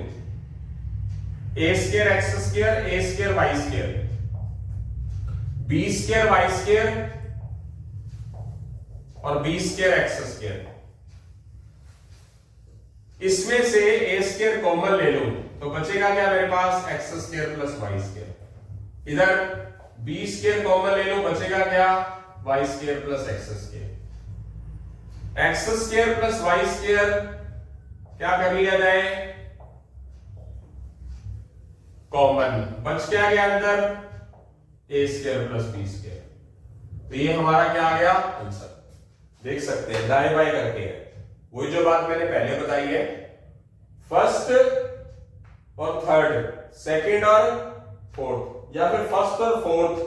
A: a square x square a square y square, b square y square और बी स्क्वायर एक्स स्क्वायर। इसमें से ए स्क्वायर कॉमन ले लो तो बचेगा क्या मेरे पास, x square plus Y square. इधर बी स्क्वायर कॉमन ले लो, बचेगा क्या, y square plus x square. X square plus Y square क्या कर लिया जाए, कॉमन, बच क्या गया अंदर, a square plus B square. तो ये हमारा क्या आ गया आंसर, देख सकते हैं दाएं बाएं करके है, वही जो बात मैंने पहले बताई है, फर्स्ट और थर्ड, सेकंड और फोर्थ, या फिर फर्स्ट और फोर्थ,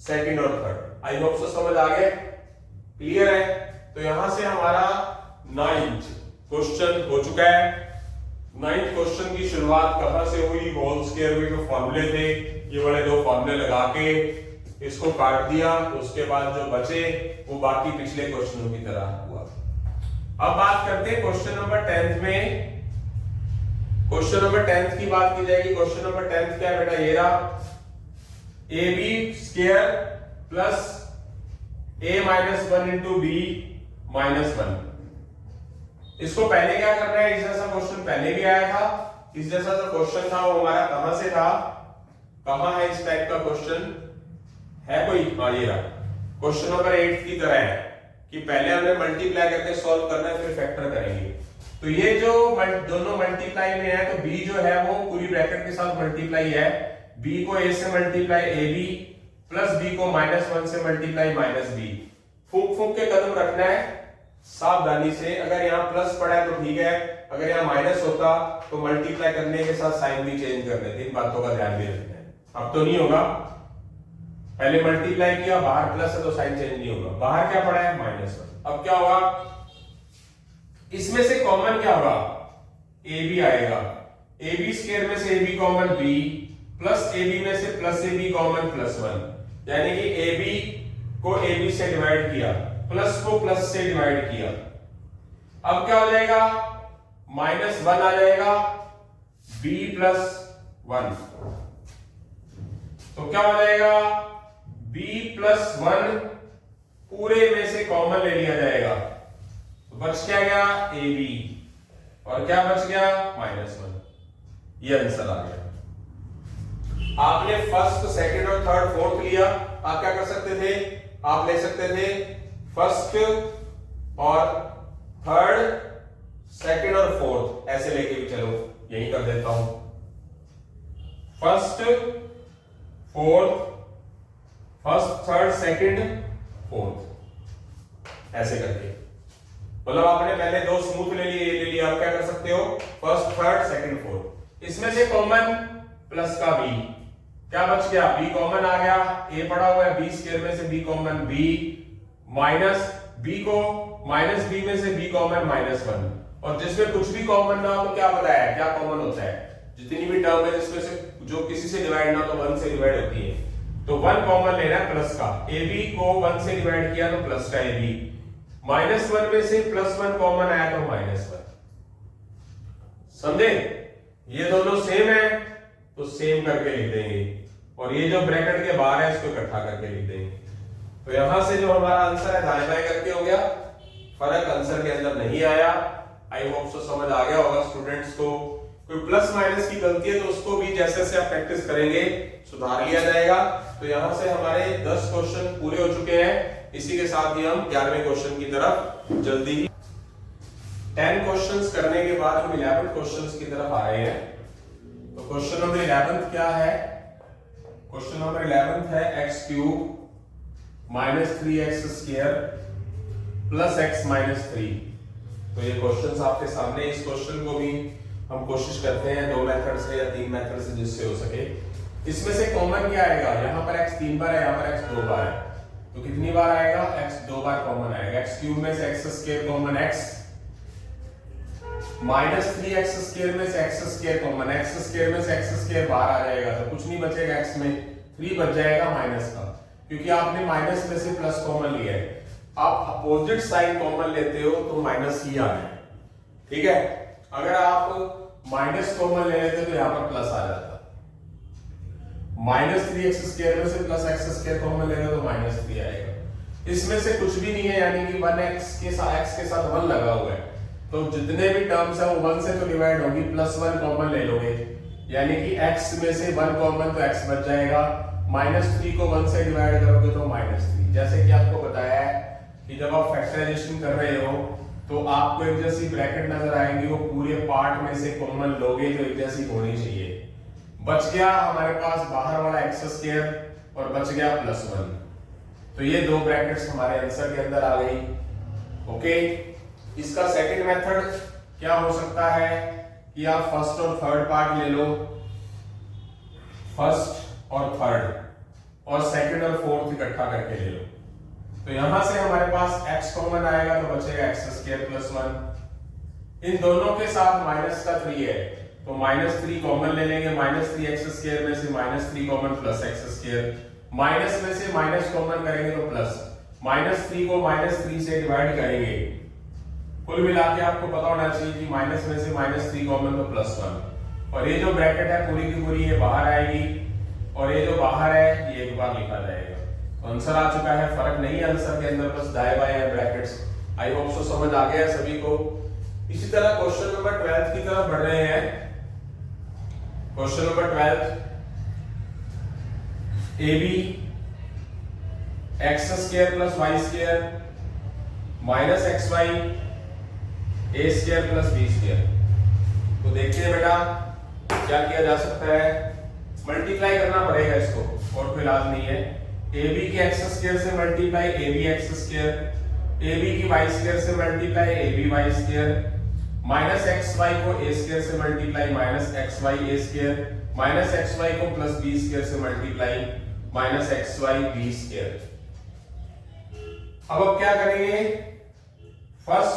A: सेकंड और थर्ड। आई होप सो समझ आ गए, क्लियर है। तो यहां से हमारा 9th क्वेश्चन हो चुका है। 9th क्वेश्चन की शुरुआत कहां से हुई, होल स्क्वायर में जो फॉर्मूले थे, ये वाले दो फॉर्मूले लगा के इसको काट दिया, तो उसके बाद जो बचे वो बाकी पिछले क्वेश्चनों की तरह हुआ। अब बात करते हैं क्वेश्चन नंबर 10th में। क्वेश्चन नंबर 10th की बात की जाएगी। क्वेश्चन नंबर 10th क्या है बेटा, ये रहा, A B square plus A minus 1 into B minus 1। इसको पहले क्या करना है, इस जैसा क्वेश्चन पहले भी आया था, इस जैसा जो क्वेश्चन था वो हमारा कहां से था, कहां है इस टाइप का क्वेश्चन है कोई, हाँ ये रहा, क्वेश्चन नंबर 8 की तरह है कि पहले हमने मल्टीप्लाई करके सॉल्व करना है, फिर फैक्टर करेंगे। तो ये जो दोनों मल्टीप्लाई में है, तो b जो है वो पूरी ब्रैकेट के साथ मल्टीप्लाई है, b को a से मल्टीप्लाई ab प्लस b को -1 से मल्टीप्लाई -b। फूंक फूंक के कदम रखना है सावधानी से, अगर यहाँ प्लस पड़ा है तो ठीक है, अगर यहाँ माइनस होता तो मल्टीप्लाई करने के साथ साइन भी चेंज कर देते, इन बातों का ध्यान भी रखना है। अब तो नहीं होगा, पहले मल्टीप्लाई किया, बाहर प्लस है तो साइन चेंज नहीं होगा, बाहर क्या पड़ा है -1। अब क्या होगा, इसमें से कॉमन क्या होगा, ए बी आएगा, ए बी स्क्वायर में से A B common B, plus A B में से प्लस ए बी कॉमन +1, यानी कि ए बी को ए बी से डिवाइड किया, प्लस को प्लस से डिवाइड किया। अब क्या हो जाएगा, -1 आ जाएगा, b + 1, तो क्या हो जाएगा, b + 1 पूरे में से कॉमन ले लिया जाएगा, तो बच क्या गया, ab, और क्या बच गया, -1। ये आंसर आ गया। आपने फर्स्ट, सेकंड और थर्ड, फोर्थ लिया, आप क्या कर सकते थे, आप ले सकते थे फर्स्ट और थर्ड, सेकंड और फोर्थ, ऐसे लेके भी चलो, यही कर देता हूं, first fourth, first third second fourth, ऐसे करके, मतलब आपने पहले दो स्मूथ ले लिए, आप क्या कर सकते हो, फर्स्ट थर्ड सेकंड फोर्थ। इसमें से कॉमन प्लस का b, क्या बच गया, b कॉमन आ गया, a पड़ा हुआ है, b स्क्वायर में से b common b, minus b को माइनस b में से b कॉमन -1, और जिसमें कुछ भी कॉमन ना हो तो क्या बताया, क्या कॉमन होता है, जितनी भी टर्म है जिसमें से जो किसी से डिवाइड ना हो तो 1 से डिवाइड होती है, तो 1 कॉमन लेना है प्लस का, ab को 1 से डिवाइड किया तो प्लस का ab, -1 में से +1 कॉमन आया तो -1। समझे, ये दोनों सेम है तो सेम करके लिख देंगे, और ये जो ब्रैकेट के बाहर है इसको इकट्ठा करके लिख देंगे। तो यहां से जो हमारा आंसर है दाएं बाएं करके हो गया, फर्क आंसर के अंदर नहीं आया। आई होप सो समझ आ गया होगा स्टूडेंट्स को। कोई प्लस माइनस की गलती है तो उसको भी जैसे जैसे आप प्रैक्टिस करेंगे सुधार लिया जाएगा। तो यहां से हमारे 10 क्वेश्चन पूरे हो चुके हैं। इसी के साथ ही हम 11वें क्वेश्चन की तरफ जल्दी ही 10 क्वेश्चंस करने के बाद हम 11 क्वेश्चंस की तरफ आ रहे हैं। तो क्वेश्चन नंबर 11 क्या है, क्वेश्चन नंबर 11 है x³ -3x² + x - 3। तो ये क्वेश्चंस आपके सामने, इस क्वेश्चन को भी हम कोशिश करते हैं 2 मेथड से या 3 मेथड से जिससे हो सके। इसमें से कॉमन क्या आएगा, यहाँ पर x 3 बार है, यहाँ पर x 2 बार है, तो कितनी बार आएगा, x 2 बार कॉमन आएगा। x³ में से x² कॉमन x, -3x² में से x² कॉमन, x² में से x² बाहर आ जाएगा तो कुछ नहीं बचेगा, x में 3 बच जाएगा माइनस का, क्योंकि आपने माइनस में से प्लस कॉमन लिया है। आप अपोजिट साइन कॉमन लेते हो तो माइनस ही आना है, ठीक है। अगर आप माइनस कॉमन ले लेते तो यहाँ पर प्लस आ जाता। -3x² में से +x² कॉमन लेंगे तो -3 आएगा। इसमें से कुछ भी नहीं है, यानी कि 1x के साथ 1 लगा हुआ है, तो जितने भी टर्म्स है वो 1 से तो डिवाइड होगी, +1 कॉमन ले लोगे, यानी कि x में से 1 कॉमन तो x बच जाएगा। -3 को 1 से डिवाइड करोगे तो -3। जैसे कि आपको बताया है कि जब आप फैक्टराइजेशन कर रहे हो तो आपको एक जैसी ब्रैकेट नजर आएंगी, वो पूरे पार्ट में से कॉमन लोगे जो एक जैसी होनी चाहिए। बच गया हमारे पास बाहर वाला x² और बच गया +1, तो ये दो ब्रैकेट्स हमारे आंसर के अंदर आ गई। ओके, इसका सेकंड मेथड क्या हो सकता है कि आप फर्स्ट और थर्ड पार्ट ले लो, फर्स्ट और थर्ड, और सेकंड और फोर्थ इकट्ठा करके ले लो। तो यहां से हमारे पास x कॉमन आएगा तो बचेगा x² + 1। इन दोनों के साथ -3 है तो -3 कॉमन ले लेंगे, -3x² में से -3 कॉमन +x², माइनस में से माइनस कॉमन करेंगे तो प्लस, -3 को -3 से डिवाइड करेंगे, कुल मिला के आपको पता होना चाहिए कि माइनस में से -3 कॉमन तो +1, और ये जो ब्रैकेट है पूरी की पूरी ये बाहर आएगी, और ये जो बाहर है ये एक बार लिखा जाएगा। तो आंसर आ चुका है, फर्क नहीं है आंसर के अंदर, बस दाएं बाएं है ब्रैकेट्स। आई होप सो समझ आ गया है सभी को। इसी तरह क्वेश्चन नंबर 12 की तरफ बढ़ रहे हैं। Question number 12, AB x² + y² -xy a² + b²। तो देखते हैं बेटा क्या किया जा सकता है। मल्टीप्लाई करना पड़ेगा इसको, और कोई इलाज नहीं है। AB के x² से मल्टीप्लाई AB x², AB की y² से मल्टीप्लाई AB y², -xy को a² से मल्टीप्लाई -xy a², -xy को +b² से मल्टीप्लाई -xy b²। अब क्या करेंगे, फर्स्ट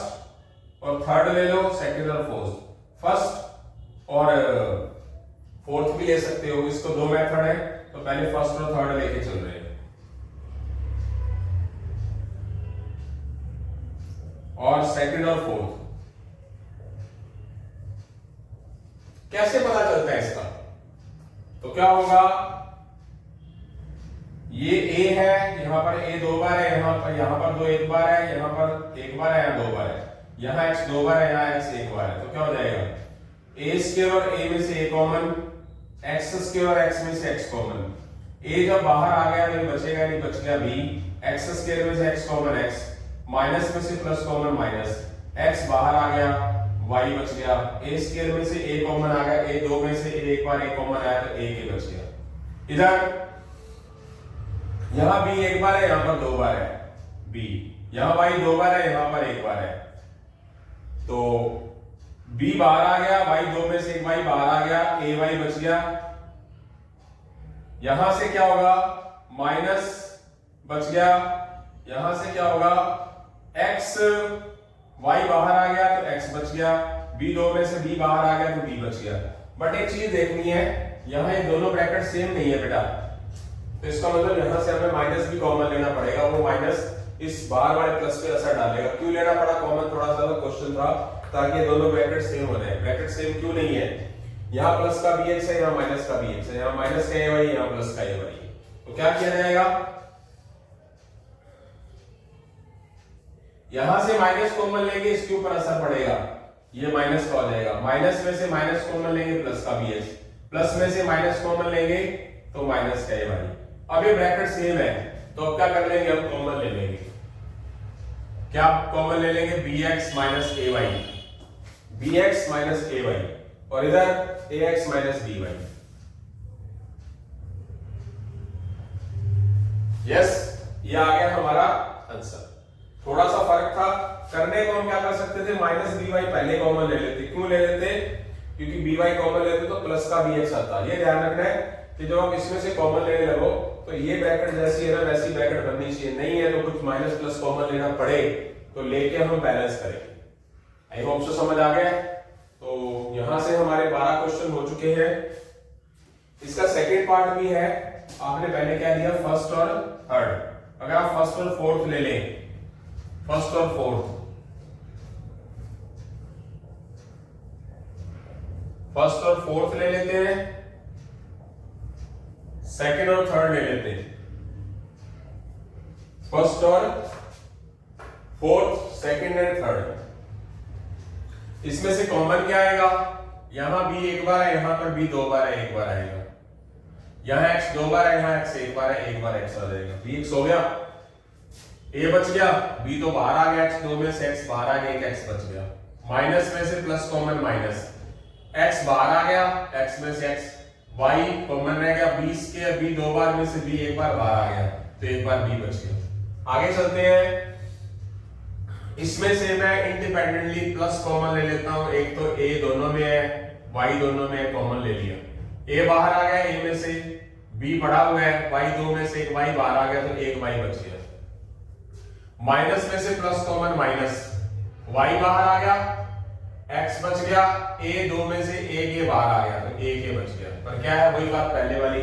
A: और थर्ड ले लो, सेकंड और फोर्थ, फर्स्ट और फोर्थ भी ले सकते हो, इसको दो मेथड है, तो पहले फर्स्ट और थर्ड लेके चल रहे हैं। और सेकंड और फोर्थ कैसे पता चलता है इसका, तो क्या होगा, ये a है, यहां पर a 2 बार है, यहां पर 2 एक बार है, यहां पर 1 बार है, यहां 2 बार है, यहां x 2 बार है, यहां x 1 बार है, तो क्या हो जाएगा, a² और a में से a कॉमन, x² और x में से x कॉमन, a जब बाहर आ गया तो बचेगा नहीं, बच गया b, x² में से x कॉमन x, माइनस में से प्लस कॉमन माइनस, x बाहर आ गया, y बच गया, a² में से a कॉमन आ गया, a 2 में से एक बार a कॉमन आया तो a के बच गया। इधर यहां b एक बार है, यहां पर 2 बार है b, यहां y 2 बार है, यहां पर 1 बार है, तो b बाहर आ गया, y 2 में से एक y बाहर आ गया, ay बच गया। यहां से क्या होगा, माइनस बच गया, यहां से क्या होगा, x y बाहर आ गया तो x बच गया, b 2 में से b बाहर आ गया तो b बच गया। बट एक चीज देखनी है, यहां ये दोनों ब्रैकेट सेम नहीं है बेटा, तो इसका मतलब यहां से हमें माइनस भी कॉमन लेना पड़ेगा, वो माइनस इस बाहर वाले प्लस पे असर डालेगा। क्यों लेना पड़ा कॉमन, थोड़ा सा क्वेश्चन था ताकि ये दोनों ब्रैकेट सेम हो जाए। ब्रैकेट सेम क्यों नहीं है, यहाँ प्लस का bx है, यहाँ माइनस का bx है, यहाँ माइनस का ay, यहाँ प्लस का ay, तो क्या किया जाएगा, यहां से माइनस कॉमन लेंगे, इसके ऊपर असर पड़ेगा, ये माइनस का हो जाएगा, माइनस में से माइनस कॉमन लेंगे प्लस का bx, प्लस में से माइनस कॉमन लेंगे तो माइनस का ay। अब ये ब्रैकेट सेम है तो अब क्या कर लेंगे, हम कॉमन ले लेंगे, क्या कॉमन ले लेंगे, bx minus ay, bx minus ay, और इधर ax माइनस by। यस, ये आ गया हमारा आंसर। थोड़ा सा फर्क था, करने को हम क्या कर सकते थे, -by पहले कॉमन ले लेते। क्यों ले लेते, क्योंकि by कॉमन लेते तो प्लस का bx आता। ये ध्यान रखना है कि जब आप इसमें से कॉमन लेने लगो तो ये ब्रैकेट जैसी है ना वैसी ब्रैकेट बननी चाहिए, नहीं है तो कुछ माइनस प्लस कॉमन लेना पड़े तो लेके हम बैलेंस करेंगे। आई होप सो समझ आ गया। तो यहां से हमारे 12 क्वेश्चन हो चुके हैं। इसका सेकेंड पार्ट भी है, आपने पहले क्या दिया, फर्स्ट और थर्ड। अगर आप फर्स्ट और फोर्थ ले लें, फर्स्ट और फोर्थ, फर्स्ट और फोर्थ ले लेते हैं, सेकंड और थर्ड ले लेते हैं, फर्स्ट और फोर्थ, सेकंड एंड थर्ड। इसमें से कॉमन क्या आएगा, यहां b एक बार है, यहां पर b दो बार है, एक बार आएगा, यहां x दो बार है, यहां x एक बार है, एक बार x आ जाएगा, bx हो गया, a बच गया, b तो बाहर आ गया, x दो में से x बाहर आ गया, एक x बच गया, माइनस में से प्लस कॉमन माइनस, x बाहर आ गया, x में से x, y कॉमन रह गया, b स्क्वायर, b दो बार में से b एक बार बाहर आ गया, तो एक बार b बच गया। आगे चलते हैं, इसमें से मैं इंडिपेंडेंटली प्लस कॉमन ले लेता हूं, एक तो a दोनों में है, y दोनों में है, कॉमन ले लिया, a बाहर आ गया, a में से b पड़ा हुआ है, y दो में से एक y बाहर आ गया, तो एक y बच गया, माइनस में से प्लस कॉमन माइनस, y बाहर आ गया, x बच गया, a दो में से एक ये बाहर आ गया, तो एक ये बच गया, पर क्या है वही बात पहले वाली,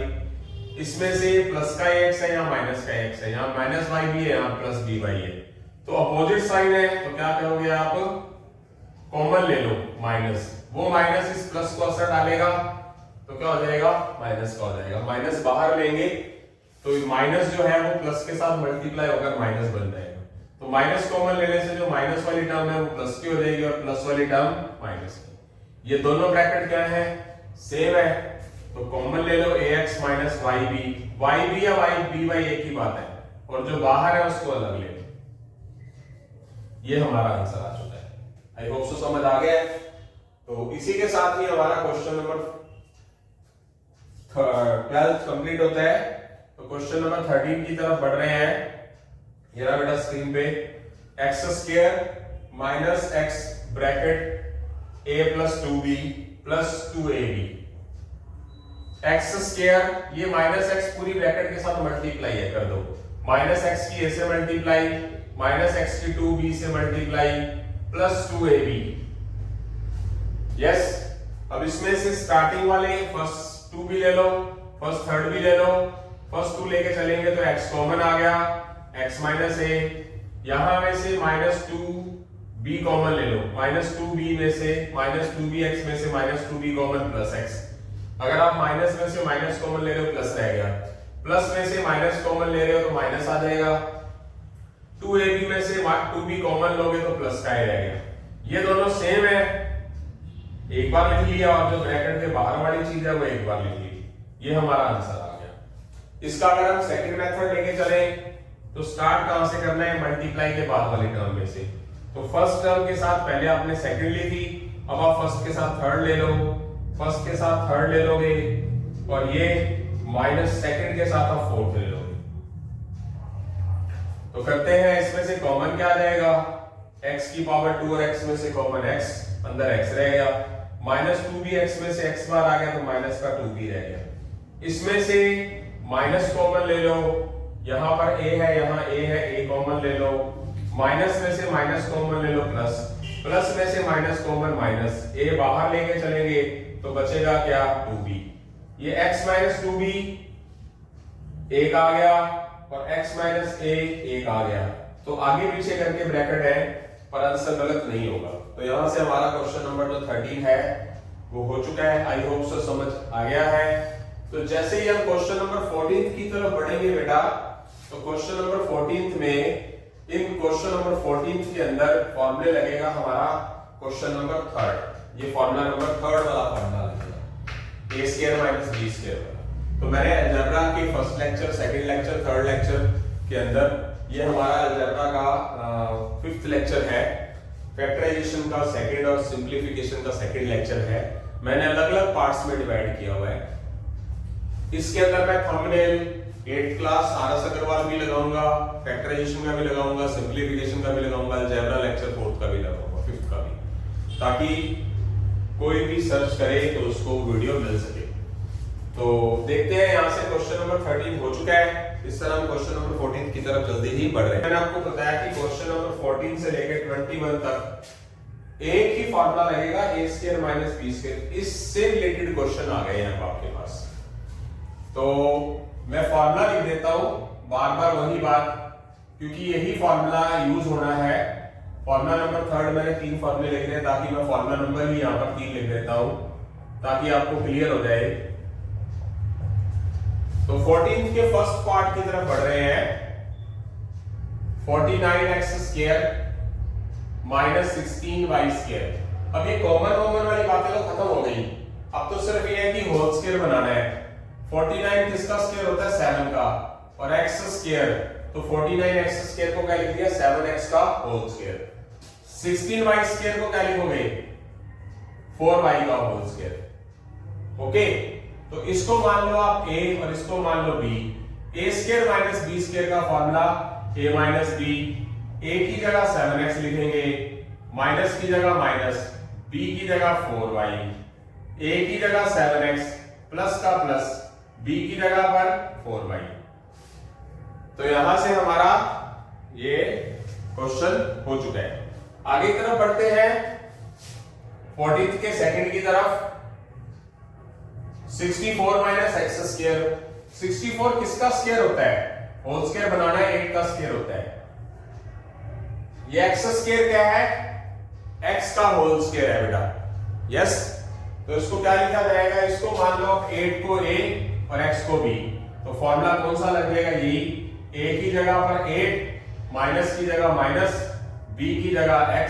A: इसमें से प्लस का x है, यहाँ माइनस का x है, यहाँ माइनस y भी है, यहाँ प्लस b y है, तो अपोजिट साइन है, तो क्या करोगे आप, कॉमन ले लो माइनस, वो माइनस इस प्लस को असर डालेगा, तो क्या हो जाएगा, माइनस का हो जाएगा, माइनस बाहर लेंगे तो माइनस जो है वो प्लस के साथ मल्टीप्लाई होकर माइनस बन जाएगा, तो माइनस कॉमन लेने से जो माइनस वाली टर्म है वो प्लस की हो जाएगी और प्लस वाली टर्म माइनस की। ये दोनों ब्रैकेट क्या है, सेम है, तो कॉमन ले लो ax माइनस yb या by एक ही बात है, और जो बाहर है उसको अलग ले लो। ये हमारा आंसर आ चुका है, आई होप सो समझ आ गया है। तो इसी के साथ ही हमारा क्वेश्चन नंबर 12 कंप्लीट होता है। तो क्वेश्चन नंबर 13 की तरफ बढ़ रहे हैं, ये रहा बेटा स्क्रीन पे, x square minus x bracket a plus 2b plus 2ab, x square ये माइनस एक्स पूरी ब्रैकेट के साथ मल्टीप्लाई है, कर दो, माइनस एक्स की a से मल्टीप्लाई, माइनस एक्स की 2b से मल्टीप्लाई प्लस 2ab। यस, अब इसमें से स्टार्टिंग वाले फर्स्ट 2 भी ले लो, फर्स्ट थर्ड भी ले लो, फर्स्ट 2 लेके चलेंगे तो x कॉमन आ गया, x माइनस a, यहां में से माइनस 2b कॉमन ले लो, माइनस 2b में से माइनस 2bx में से minus 2b common plus x, अगर आप माइनस में से माइनस कॉमन ले रहे हो प्लस रह गया, प्लस में से माइनस कॉमन ले रहे हो तो माइनस आ जाएगा, 2ab में से 2b कॉमन लोगे तो प्लस का ही रह गया। ये दोनों सेम है, एक बार लिख लिया, और जो ब्रैकेट के बाहर वाली चीज है वो एक बार लिख ली, ये हमारा आंसर आ गया। इसका अगर हम सेकंड मेथड लेके चले तो स्टार्ट कहां से करना है, मल्टीप्लाई के बाद वाली टर्म में से, तो फर्स्ट टर्म के साथ पहले आपने सेकंड ली थी, अब आप फर्स्ट के साथ थर्ड ले लो, फर्स्ट के साथ थर्ड ले लोगे, और ये माइनस सेकंड के साथ आप फोर्थ ले लोगे। तो करते हैं, इसमें से कॉमन क्या आ जाएगा, x की पावर 2 और x में से कॉमन x, अंदर x रह गया, माइनस 2b x में से x बार आ गया तो माइनस का 2b रह गया, इसमें से माइनस कॉमन ले लो, यहां पर a है, यहां a है, a कॉमन ले लो, माइनस में से माइनस कॉमन ले लो प्लस, प्लस में से माइनस कॉमन माइनस, a बाहर लेके चलेंगे तो बचेगा क्या, 2b, ये x माइनस 2b एक आ गया और x माइनस a एक आ गया, तो आगे पीछे करके ब्रैकेट है पर आंसर गलत नहीं होगा। तो यहां से हमारा क्वेश्चन नंबर जो 13 है वो हो चुका है, आई होप सो समझ आ गया है। तो जैसे ही हम क्वेश्चन नंबर 14 की तरफ बढ़ेंगे बेटा, तो क्वेश्चन नंबर 14 में, इन क्वेश्चन नंबर 14 के अंदर फॉर्मूले लगेगा हमारा क्वेश्चन नंबर 3, ये फॉर्मूला नंबर 3 वाला फॉर्मूला लगेगा, a square minus b square वाला। तो मैंने अलजेब्रा के first lecture, second lecture, third lecture के अंदर, ये हमारा अलजेब्रा का 5th लेक्चर है, फैक्टराइजेशन का सेकंड और सिंप्लीफिकेशन का सेकंड लेक्चर है, मैंने अलग अलग पार्ट्स में डिवाइड किया हुआ है। इसके अंदर मैं thumbnail 8th class RS Agarwal भी लगाऊंगा, फैक्टराइजेशन का भी लगाऊंगा, सिंप्लीफिकेशन का भी लगाऊंगा, अलजेब्रा लेक्चर 4th का भी लगाऊंगा, 5th का भी, ताकि कोई भी सर्च करे तो उसको वीडियो मिल सके। तो देखते हैं, यहां से क्वेश्चन नंबर 13 हो चुका है, इस तरह हम क्वेश्चन नंबर 14 की तरफ जल्दी ही बढ़ रहे हैं। मैंने आपको बताया कि क्वेश्चन नंबर 14 से लेकर 21 तक एक ही फार्मूला लगेगा, a square minus b square, इससे रिलेटेड क्वेश्चन आ गए हैं आपके पास। तो मैं फार्मूला लिख देता हूं, बार बार वही बात, क्योंकि यही फार्मूला यूज होना है। फार्मूला नंबर 3 मैंने 3 फार्मूले लिख दिए, ताकि मैं फार्मूला नंबर ही यहाँ पर 3 लिख देता हूं, ताकि आपको क्लियर हो जाए। तो 14 के फर्स्ट पार्ट की तरफ बढ़ रहे हैं। 49x square minus 16y square. अब ये कॉमन वाली बातें तो खत्म हो गई। अब तो सिर्फ ये है कि होल स्क्वायर बनाना है। 49 किसका स्क्वायर होता है 7 का, और x स्क्वायर, तो 49x स्क्वायर को क्या लिख दिया 7x का होल स्क्वायर। 16y स्क्वायर को क्या लिखोगे 4y का होल स्क्वायर। ओके, तो इसको मान लो आप a और इसको मान लो b। a square minus b square का formula a minus b। a की जगह 7x लिखेंगे, माइनस की जगह माइनस, b की जगह 4y, a की जगह 7x, प्लस का प्लस, b की जगह पर 4y। तो यहां से हमारा ये क्वेश्चन हो चुका है। आगे की तरफ बढ़ते हैं 14th के सेकंड की तरफ। 64 माइनस एक्स स्क्वायर। 64 किसका स्क्वायर होता है, होल स्क्वायर बनाना है 8 का स्क्वायर होता है। ये एक्स स्क्वायर क्या है, एक्स का होल स्क्वायर है बेटा। यस, तो इसको क्या लिखा जाएगा, इसको मान लो 8 को a और x को b। तो फॉर्मूला कौन सा लग जाएगा, यही a की जगह पर 8, माइनस की जगह माइनस, b की जगह x,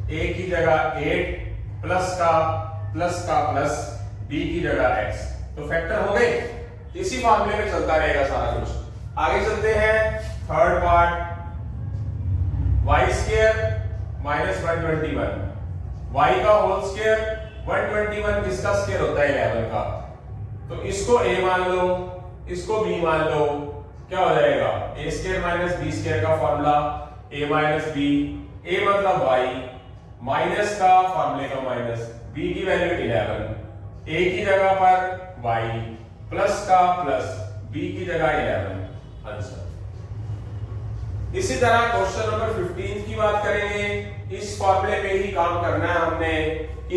A: a की जगह 8, प्लस का प्लस, b की जगह x। तो फैक्टर हो गए। इसी फॉर्मूले में चलता रहेगा सारा कुछ। आगे चलते हैं third part. y square minus 121, y का होल स्क्वायर। 121 किसका स्क्वायर होता है 11 का। तो इसको a मान लो, इसको b मान लो, क्या हो जाएगा a square minus b square का formula a minus b। a मतलब y, माइनस का फॉर्मूले का माइनस, b की वैल्यू 11, a की जगह पर y, प्लस का प्लस, b की जगह 11। आंसर। इसी तरह क्वेश्चन नंबर 15 की बात करेंगे। इस फॉर्मूले पे ही काम करना है हमने।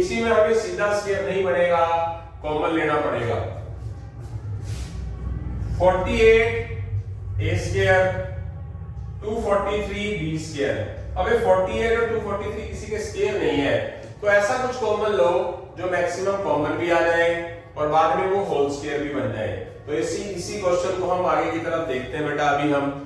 A: इसी में हमें सीधा स्क्वायर नहीं बनेगा, कॉमन लेना पड़ेगा। 48 a स्क्वायर, 243 b स्क्वायर। अबे 48 और 243 किसी के स्क्वायर नहीं है, तो ऐसा कुछ कॉमन लो जो मैक्सिमम कॉमन भी आ जाए और बाद में वो होल स्क्वायर भी बन जाए। तो इसी क्वेश्चन को हम आगे की तरफ देखते हैं बेटा। अभी हम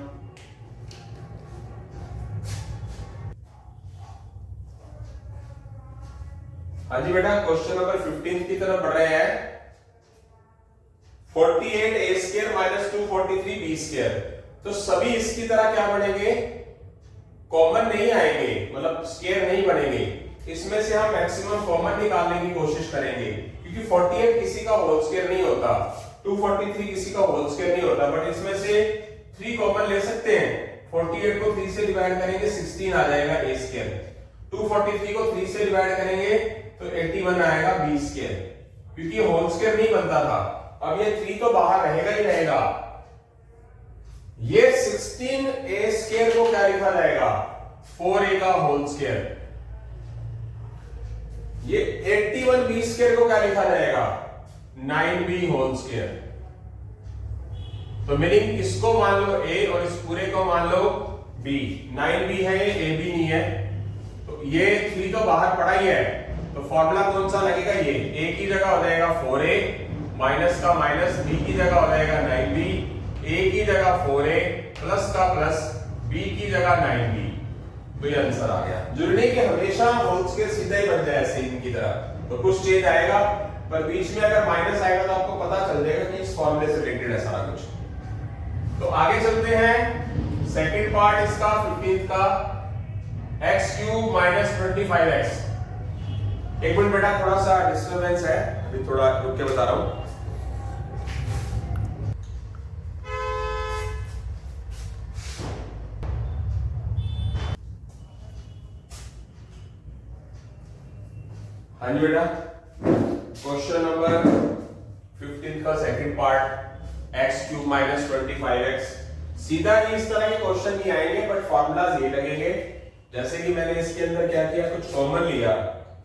A: हाँ जी बेटा, क्वेश्चन नंबर 15 की तरफ बढ़ रहे हैं। 48 a square minus 243 b square. तो सभी इसकी तरह क्या बनेंगे, कॉमन नहीं आएंगे, मतलब स्क्वायर नहीं बनेंगे। इसमें से हम मैक्सिमम कॉमन निकालने की कोशिश करेंगे, क्योंकि 48 किसी का होल स्क्वायर नहीं होता, 243 किसी का होल स्क्वायर नहीं होता, बट इसमें से 3 कॉमन ले सकते हैं। 48 को 3 से डिवाइड करेंगे 16 आ जाएगा a स्क्वायर। 243 को 3 से डिवाइड करेंगे तो 81 आएगा b स्क्वायर, क्योंकि होल स्क्वायर नहीं बनता था। अब ये 3 तो बाहर रहेगा ही रहेगा। ये 16a स्क्वायर को क्या लिखा जाएगा 4a का होल स्क्वायर। ये 81b स्क्वायर को क्या लिखा जाएगा 9b होल स्क्वायर। तो मीनिंग इसको मान लो a और इस पूरे को मान लो b। 9b है ये, a भी नहीं है, तो ये 3 तो बाहर पड़ा ही है। तो फॉर्मूला कौन सा लगेगा, ये a की जगह हो जाएगा 4a, माइनस का माइनस, b की जगह हो जाएगा 9b, a की जगह 4a, प्लस का प्लस, b की जगह 9b। तो ये आंसर आ गया। जरूरी नहीं कि हमेशा होल स्क्वायर सीधा ही बन जाए ऐसे इनकी तरह, तो कुछ चेंज आएगा, पर बीच में अगर माइनस आएगा तो आपको पता चल जाएगा कि इस फॉर्मूले से रिलेटेड है सारा कुछ। तो आगे चलते हैं सेकंड पार्ट इसका 15 का, x क्यूब माइनस 25x। एक मिनट बेटा, थोड़ा सा डिस्टरबेंस है, अभी थोड़ा रुक के बता रहा हूं। हाँ जी बेटा, क्वेश्चन नंबर 15 का second part, x cube minus 25x। सीधा ही इस तरह के क्वेश्चन नहीं आएंगे, बट फॉर्मूलाज ये लगेंगे। जैसे कि मैंने इसके अंदर क्या किया, कुछ कॉमन लिया,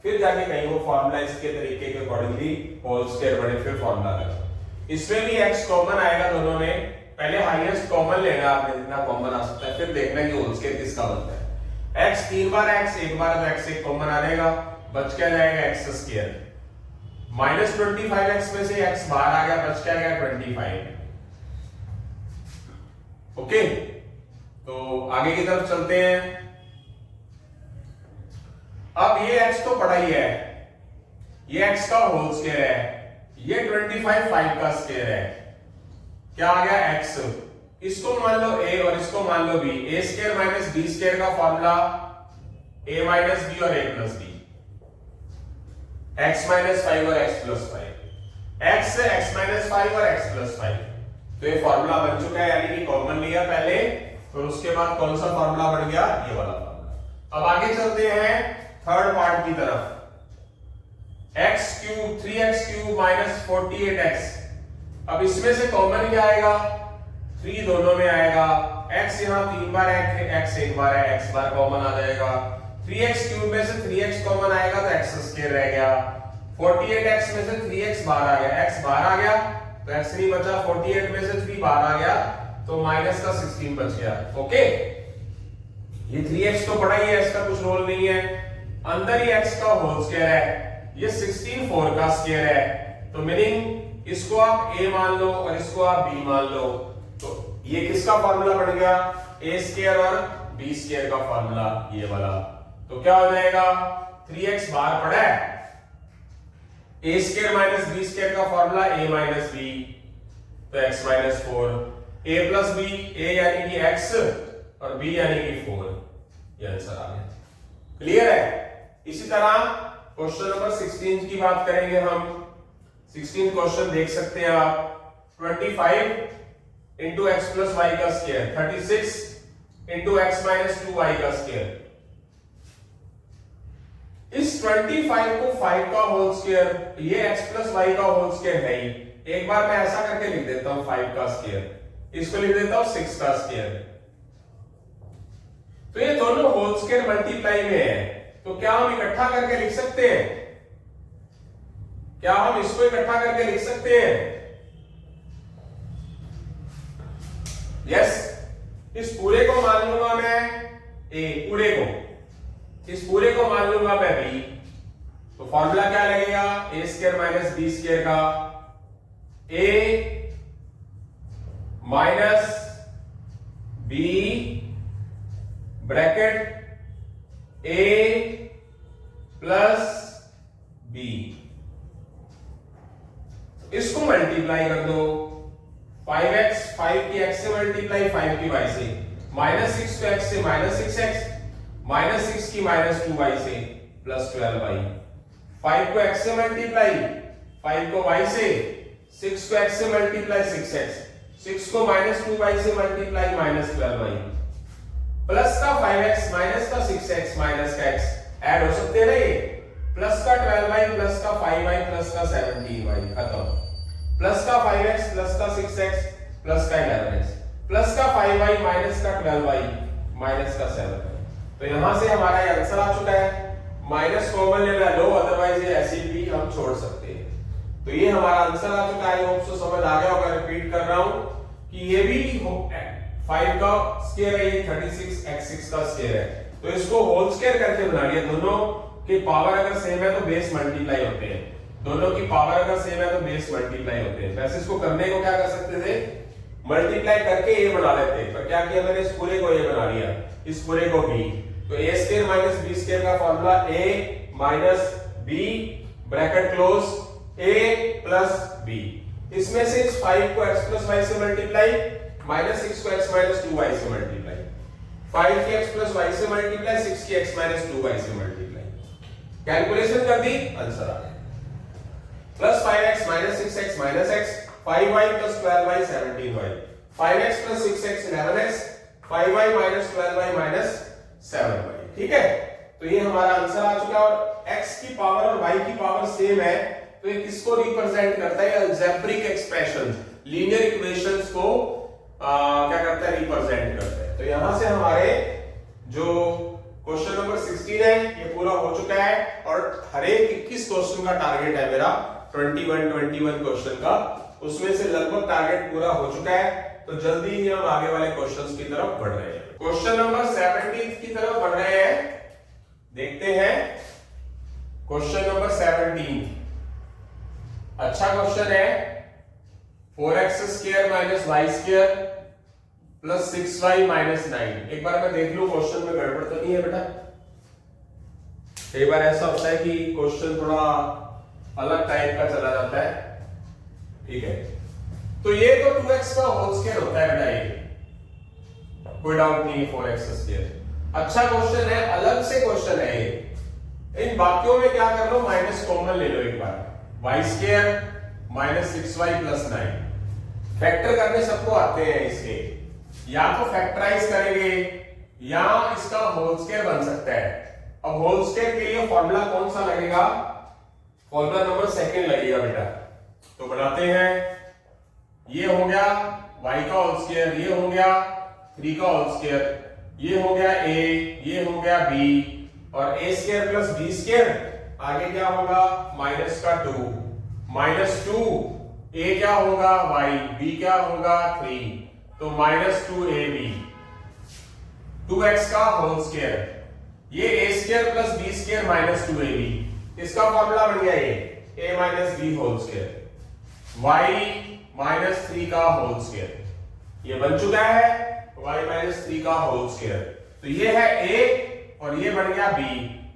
A: फिर जाके कहीं वो फॉर्मूला इसके तरीके के अकॉर्डिंगली होल स्क्वायर बने, फिर फॉर्मूला लगा। इसमें भी x कॉमन आएगा दोनों में। पहले हाईएस्ट कॉमन लेना आपने, जितना कॉमन आ सकता है, फिर देखना कि होल स्क्वायर किसका बनता है। x 3 बार x, एक बार तो x एक कॉमन आ जाएगा, बच क्या जाएगा x स्क्वायर। माइनस 25x में से x बाहर आ गया, बच क्या गया 25। ओके, तो आगे की तरफ चलते हैं। अब ये x तो पढ़ा ही है, ये x का होल स्क्वायर है, ये 25 5 का स्क्वायर है, क्या आ गया x, इसको मान लो a और इसको मान लो b, a square minus b square का फॉर्मूला a माइनस b और a plus b, x minus 5 और x प्लस 5, x से x माइनस 5 और x प्लस 5, तो ये फॉर्मूला बन चुका है, यानी कि कॉमन लिया पहले, फिर उसके बाद कौन सा फॉर्मूला बन गया, ये वाला फॉर्मूला। अब आगे चलते हैं थर्ड पार्ट की तरफ, x cube 3x cube minus 48x, अब इसमें से कॉमन क्या आएगा, 3 दोनों में आएगा, x यहां 3 बार है, x एक बार है, x बार कॉमन आ जाएगा, 3x क्यूब में से 3x कॉमन आएगा तो x स्क्वायर रह गया, 48x में से 3x बाहर आ गया, x बाहर आ गया तो x नहीं बचा, 48 में से 3 बाहर आ गया तो माइनस का 16 बच गया। ओके, ये 3x तो पड़ा ही है, इसका कुछ रोल नहीं है, अंदर ही x का होल स्क्वायर है, ये 16 4 का स्क्वायर है, तो मीनिंग इसको आप a मान लो और इसको आप b मान लो, तो ये किसका फार्मूला बन गया, a स्क्वायर और b स्क्वायर का फार्मूला, ये वाला, तो क्या हो जाएगा, 3x बाहर पड़ा है, a square minus b square का फार्मूला a माइनस b, तो x minus 4, a plus b, a यानी कि x और b यानी कि 4, ये आंसर आ गया। क्लियर है। इसी तरह क्वेश्चन नंबर 16 की बात करेंगे हम, 16 क्वेश्चन देख सकते हैं आप, 25 इंटू एक्स प्लस वाई का square, 36 into X minus 2 Y का स्क्वायर, इस 25 को 5 का होल स्क्वायर, ये x प्लस वाई का होल स्क्वायर है ही, एक बार मैं ऐसा करके लिख देता हूं 5 का स्क्वायर, इसको लिख देता हूं 6 का स्क्वायर, तो ये दोनों होल स्क्वायर मल्टीप्लाई में है, तो क्या हम इकट्ठा करके लिख सकते हैं, क्या हम इसको इकट्ठा करके लिख सकते हैं, यस, इस पूरे को मान लूंगा मैं a, पूरे को, इस पूरे को मान लूंगा मैं b, तो फॉर्मूला क्या लगेगा, a square minus b square का, a minus b bracket a plus b, इसको मल्टीप्लाई कर दो, 5x 5 की x से मल्टीप्लाई, 5 की y से, माइनस 6 को x से माइनस 6x, माइनस 6 की माइनस 2y से प्लस 12y, 5 को x से मल्टीप्लाई, 5 को y से, 6 को x से मल्टीप्लाई 6x, 6 को माइनस 2y से मल्टीप्लाई माइनस 12y, प्लस का 5x माइनस का 6x माइनस का x, ऐड हो सकते हैं ना ये, प्लस का 12y प्लस का 5y प्लस का 17y, खत्म, प्लस का 5x प्लस का 6x प्लस का 11x, प्लस का 5y माइनस का 12y माइनस का 7y, तो यहां से हमारा ये आंसर आ चुका है, माइनस कॉमन लेना लो, अदरवाइज ये ऐसे भी हम छोड़ सकते हैं, तो ये हमारा आंसर आ चुका है। आई होप सो समझ आ गया होगा, रिपीट कर रहा हूं कि ये भी 5 का स्क्वायर है, ये 36 x6 का स्क्वायर है, तो इसको होल स्क्वायर करके बना लिया, दोनों की पावर अगर सेम है तो बेस मल्टीप्लाई होते हैं, दोनों की पावर अगर सेम है तो बेस मल्टीप्लाई होते हैं, वैसे इसको करने को क्या कर सकते थे, मल्टीप्लाई करके ये बना लेते, पर क्या किया मैंने, इस पूरे को ये बना लिया, इस पूरे को b, तो a square minus b square का formula a minus b bracket close a plus b, इसमें से इस 5 को x प्लस y से मल्टीप्लाई, माइनस 6 को x माइनस 2y से मल्टीप्लाई, 5 की x प्लस y से मल्टीप्लाई, 6 की x माइनस 2y से मल्टीप्लाई, कैलकुलेशन कर दी, आंसर आ गया, plus 5x minus 6x minus x, 5y plus 12y 17y, 5x plus 6x 11x, 5y minus 12y minus 7y, ठीक है, तो ये हमारा आंसर आ चुका है, और x की पावर और y की पावर सेम है, तो ये किसको रिप्रेजेंट करता है, अलजेब्रिक एक्सप्रेशंस, लीनियर इक्वेशंस को क्या करता है, रिप्रेजेंट करता है, तो यहां से हमारे जो क्वेश्चन नंबर 16 है ये पूरा हो चुका है, और हर एक 21 क्वेश्चन का टारगेट है मेरा, 21 क्वेश्चन का, उसमें से लगभग टारगेट पूरा हो चुका है, तो जल्दी ही हम आगे वाले क्वेश्चंस की तरफ बढ़ रहे हैं। क्वेश्चन नंबर 17 की तरफ बढ़ रहे हैं, देखते हैं क्वेश्चन नंबर 17, अच्छा क्वेश्चन है, 4x square minus Y square plus 6y minus 9। एक बार मैं देख लूं क्वेश्चन में गड़बड़ तो नहीं है बेटा। कई बार ऐसा होता है कि क्वेश्चन थोड़ा अलग टाइप का चला जाता है। ठीक है, तो ये तो 2x का होल स्क्वायर होता है बेटा, ये कोई डाउट नहीं है 4x स्क्वायर। अच्छा क्वेश्चन है, अलग से क्वेश्चन है ये। इन बाकियों में क्या कर लो, माइनस कॉमन ले लो एक बार। y square minus 6y plus 9 factor करने सबको आते हैं इसके, या तो फैक्टराइज करेंगे या इसका होल स्क्वायर बन सकता है। अब होल स्क्वायर के लिए फॉर्मूला कौन सा लगेगा, फॉर्मूला नंबर सेकंड लगेगा बेटा। तो बनाते हैं, ये हो गया y का होल स्क्वायर, ये हो गया 3 का होल स्क्वायर, ये हो गया a, ये हो गया b, और a square plus b square, आगे क्या होगा माइनस का 2, माइनस 2, a क्या होगा y, b क्या होगा 3, तो माइनस 2ab, 2x का होल स्क्वायर, ये a square plus b square minus 2ab, इसका फॉर्मूला बन गया ये a minus b whole square, y minus 3 का होल स्क्वायर, ये बन चुका है y माइनस 3 का होल स्क्वायर। तो ये है a और ये बन गया b।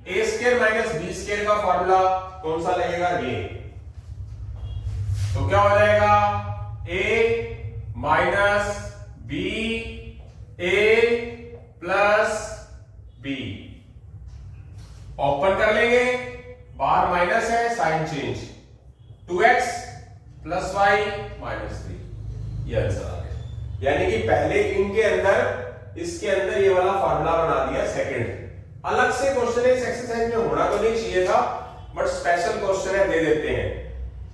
A: a square minus b square का फॉर्मूला कौन सा लगेगा, ये। तो क्या हो जाएगा, a minus b a plus b, open कर लेंगे, बाहर माइनस है, sign change, 2x plus y minus 3, ये आंसर आ गया। यानी कि पहले इनके अंदर, इसके अंदर ये वाला फार्मूला बना दिया सेकंड। अलग से क्वेश्चन इस एक्सरसाइज में होना तो नहीं चाहिए था, बट स्पेशल क्वेश्चन है, दे देते हैं।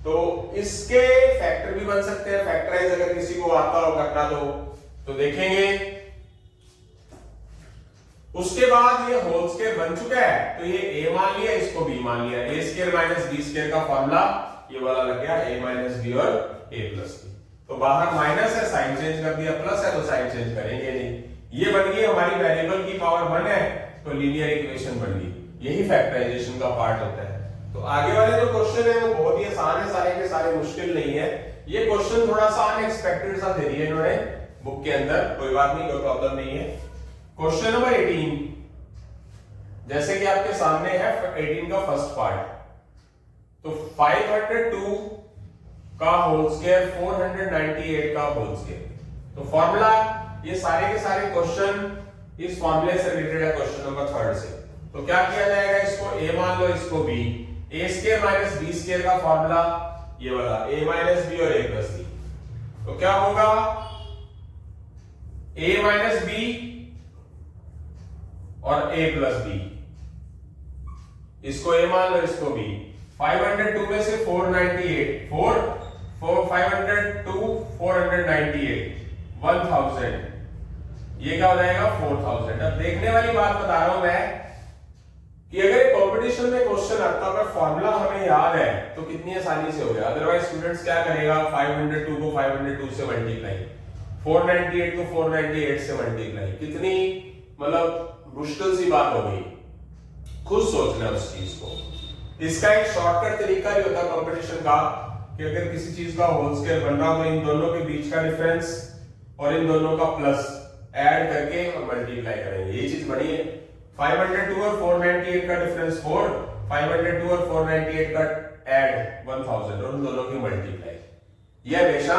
A: तो इसके फैक्टर भी बन सकते हैं, फैक्टराइज अगर किसी को आता हो करना तो देखेंगे। उसके बाद ये होल स्क्वायर बन चुका है, तो ये a मान लिया, इसको b मान लिया, a square minus b square का फॉर्मूला ये वाला लग गया a माइनस b और a प्लस b। तो बाहर माइनस है, साइन चेंज कर दिया, प्लस है तो साइन चेंज करेंगे नहीं। ये बन गई हमारी वेरिएबल की पावर 1 है, तो लीनियर इक्वेशन बन गई। यही फैक्टराइजेशन का पार्ट होता है। तो आगे वाले जो क्वेश्चन है वो बहुत ही आसान है, सारे के सारे मुश्किल नहीं है। ये क्वेश्चन थोड़ा सा अनएक्सपेक्टेड सा दे दिया इन्होंने बुक के अंदर, कोई बात नहीं, कोई प्रॉब्लम नहीं है। क्वेश्चन नंबर 18, जैसे कि आपके सामने है 18 का फर्स्ट पार्ट, तो 502 का होल स्क्वायर 498 का होल स्क्वायर। तो फॉर्मूला, ये सारे के सारे क्वेश्चन इस फॉर्मूले से रिलेटेड है, क्वेश्चन नंबर 3 से। तो क्या किया जाएगा, इसको a मान लो, इसको b, a square minus b square का फॉर्मूला ये वाला a माइनस b और a प्लस b। तो क्या होगा, a माइनस b और a प्लस b, इसको a मान लो, इसको b। 502 में से 498, 502 498, 1000, ये क्या हो जाएगा 4000। अब देखने वाली बात बता रहा हूं मैं कि अगर कंपटीशन में क्वेश्चन आता, अगर फॉर्मूला हमें याद है तो कितनी आसानी से हो गया। अदरवाइज स्टूडेंट्स क्या करेगा, 502 को 502 से मल्टीप्लाई, 498 को 498 से मल्टीप्लाई, कितनी मतलब मुश्किल सी बात हो गई। खुद सोचना उस चीज को। इसका एक शॉर्टकट तरीका भी होता है कंपटीशन का कि अगर किसी चीज का होल स्क्वायर बन रहा हो तो इन दोनों के बीच का डिफरेंस और इन दोनों का प्लस ऐड करके और मल्टीप्लाई करेंगे। ये चीज बड़ी है। 502 और 498 का डिफरेंस 4, 502 और 498 का ऐड 1000 और उन दोनों की मल्टीप्लाई। यह हमेशा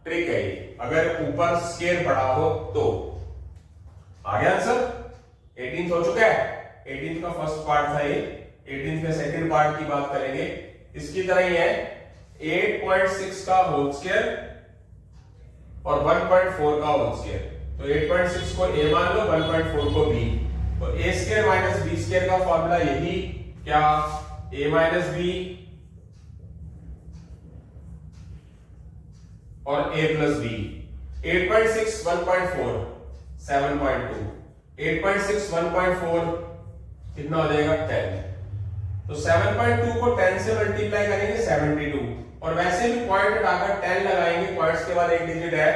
A: ट्रिक है ये, अगर ऊपर स्क्वायर पड़ा हो तो। आ गया आंसर। 18th हो चुका है। 18th का फर्स्ट पार्ट था ये। 18th में सेकंड पार्ट की बात करेंगे। इसकी तरह ही है 8.6 का होल स्क्वायर और 1.4 का होल स्क्वायर। तो 8.6 को a मान लो, 1.4 को b। तो a square minus b square का फॉर्मूला यही क्या, a माइनस b और a प्लस b। 8.6 1.4 7.2, 8.6 1.4 कितना हो जाएगा 10। तो 7.2 को 10 से मल्टीप्लाई करेंगे 72, और वैसे भी पॉइंट हटाकर 10 लगाएंगे, पॉइंट्स के बाद एक डिजिट है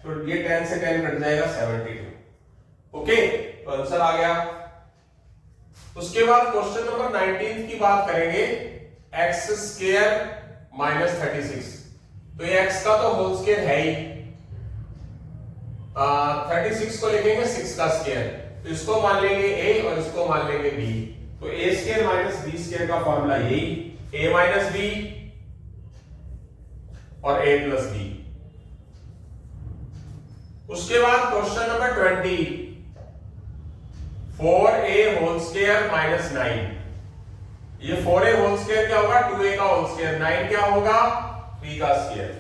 A: तो ये 10 से 10 कट जाएगा 72। ओके, तो आंसर आ गया। उसके बाद क्वेश्चन नंबर 19 की बात करेंगे, x स्क्वायर माइनस 36। तो ये x का तो होल स्क्वायर है ही, 36 को लिखेंगे 6 का स्क्वायर, तो इसको मान लेंगे a और इसको मान लेंगे b। तो a square minus b square का फॉर्मूला यही, a माइनस b और a प्लस b। उसके बाद question number 20, 4a whole square minus 9। ये 4a होल स्क्वायर क्या होगा, 2a का होल स्क्वायर, 9 क्या होगा, 3 का स्क्वायर।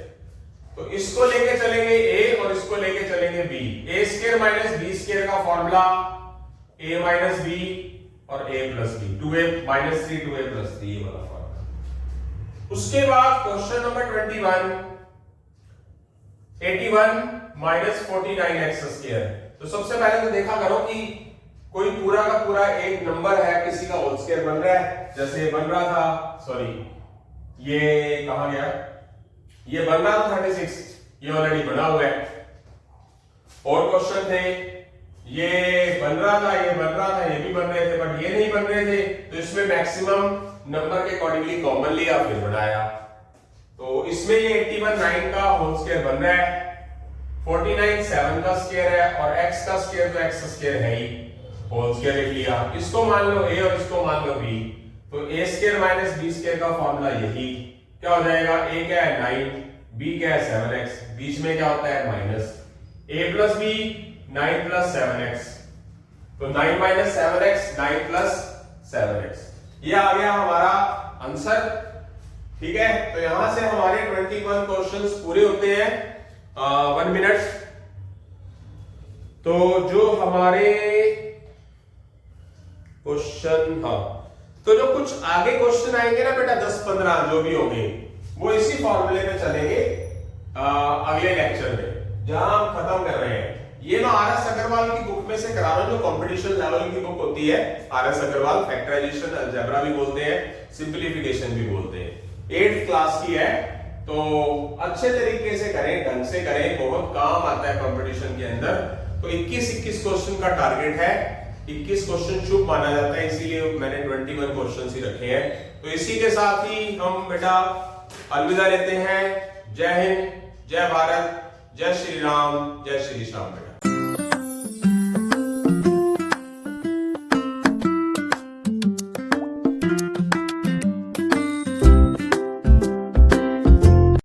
A: तो इसको लेके चलेंगे a और इसको लेके चलेंगे b। a square minus b square का फॉर्मूला a माइनस b और a plus b, 2a minus 3 2a plus 3 ये वाला फॉर्मूला। उसके बाद question number 21, 81 minus 49x square. तो सबसे पहले तो देखा करो कि कोई पूरा का पूरा एक नंबर है, किसी का होल स्क्वायर बन रहा है, जैसे बन रहा था, सॉरी ये कहां गया, ये बन रहा था 36, ये ऑलरेडी बना हुआ है। और क्वेश्चन थे, ये बन रहा था, ये बन रहा था, ये भी बन रहे थे, बट ये नहीं बन रहे थे, तो इसमें मैक्सिमम नंबर के अकॉर्डिंगली कॉमन लिया फिर बनाया। तो इसमें ये 81 9 का होल स्क्वायर बन रहा है, 49 7 का स्क्वायर है, और x का स्क्वायर तो x स्क्वायर है ही, होल स्क्वायर लिख लिया। इसको मान लो a और इसको मान लो b। तो a square minus b square का फॉर्मूला यही क्या हो जाएगा, a क्या है 9, b क्या है 7x, बीच में क्या होता है minus, a plus b 9 plus 7x, तो 9 माइनस 7x 9 प्लस 7x, ये आ गया हमारा आंसर। ठीक है, तो यहां से हमारे 21 क्वेश्चंस पूरे होते हैं 1 मिनट। तो जो हमारे क्वेश्चन, हाँ, तो जो कुछ आगे क्वेश्चन आएंगे ना बेटा 10-15 जो भी होंगे, वो इसी फॉर्मूले में चलेंगे अगले लेक्चर में, जहां हम खत्म कर रहे हैं। ये मैं आर.एस. अग्रवाल की बुक में से करा रहा हूं, जो कंपटीशन लेवल की बुक होती है आर.एस. अग्रवाल, फैक्टराइजेशन अलजेब्रा भी बोलते हैं, सिंपलीफिकेशन भी बोलते हैं, 8th क्लास की है। तो अच्छे तरीके से करें, ढंग से करें, बहुत काम आता है कंपटीशन के अंदर। तो 21 क्वेश्चन का टारगेट है, 21 क्वेश्चन शुभ माना जाता है, इसीलिए मैंने 21 क्वेश्चन ही रखे हैं। तो इसी के साथ ही हम बेटा अलविदा लेते हैं। जय हिंद, जय भारत, जय श्री राम, जय श्री श्याम बेटा।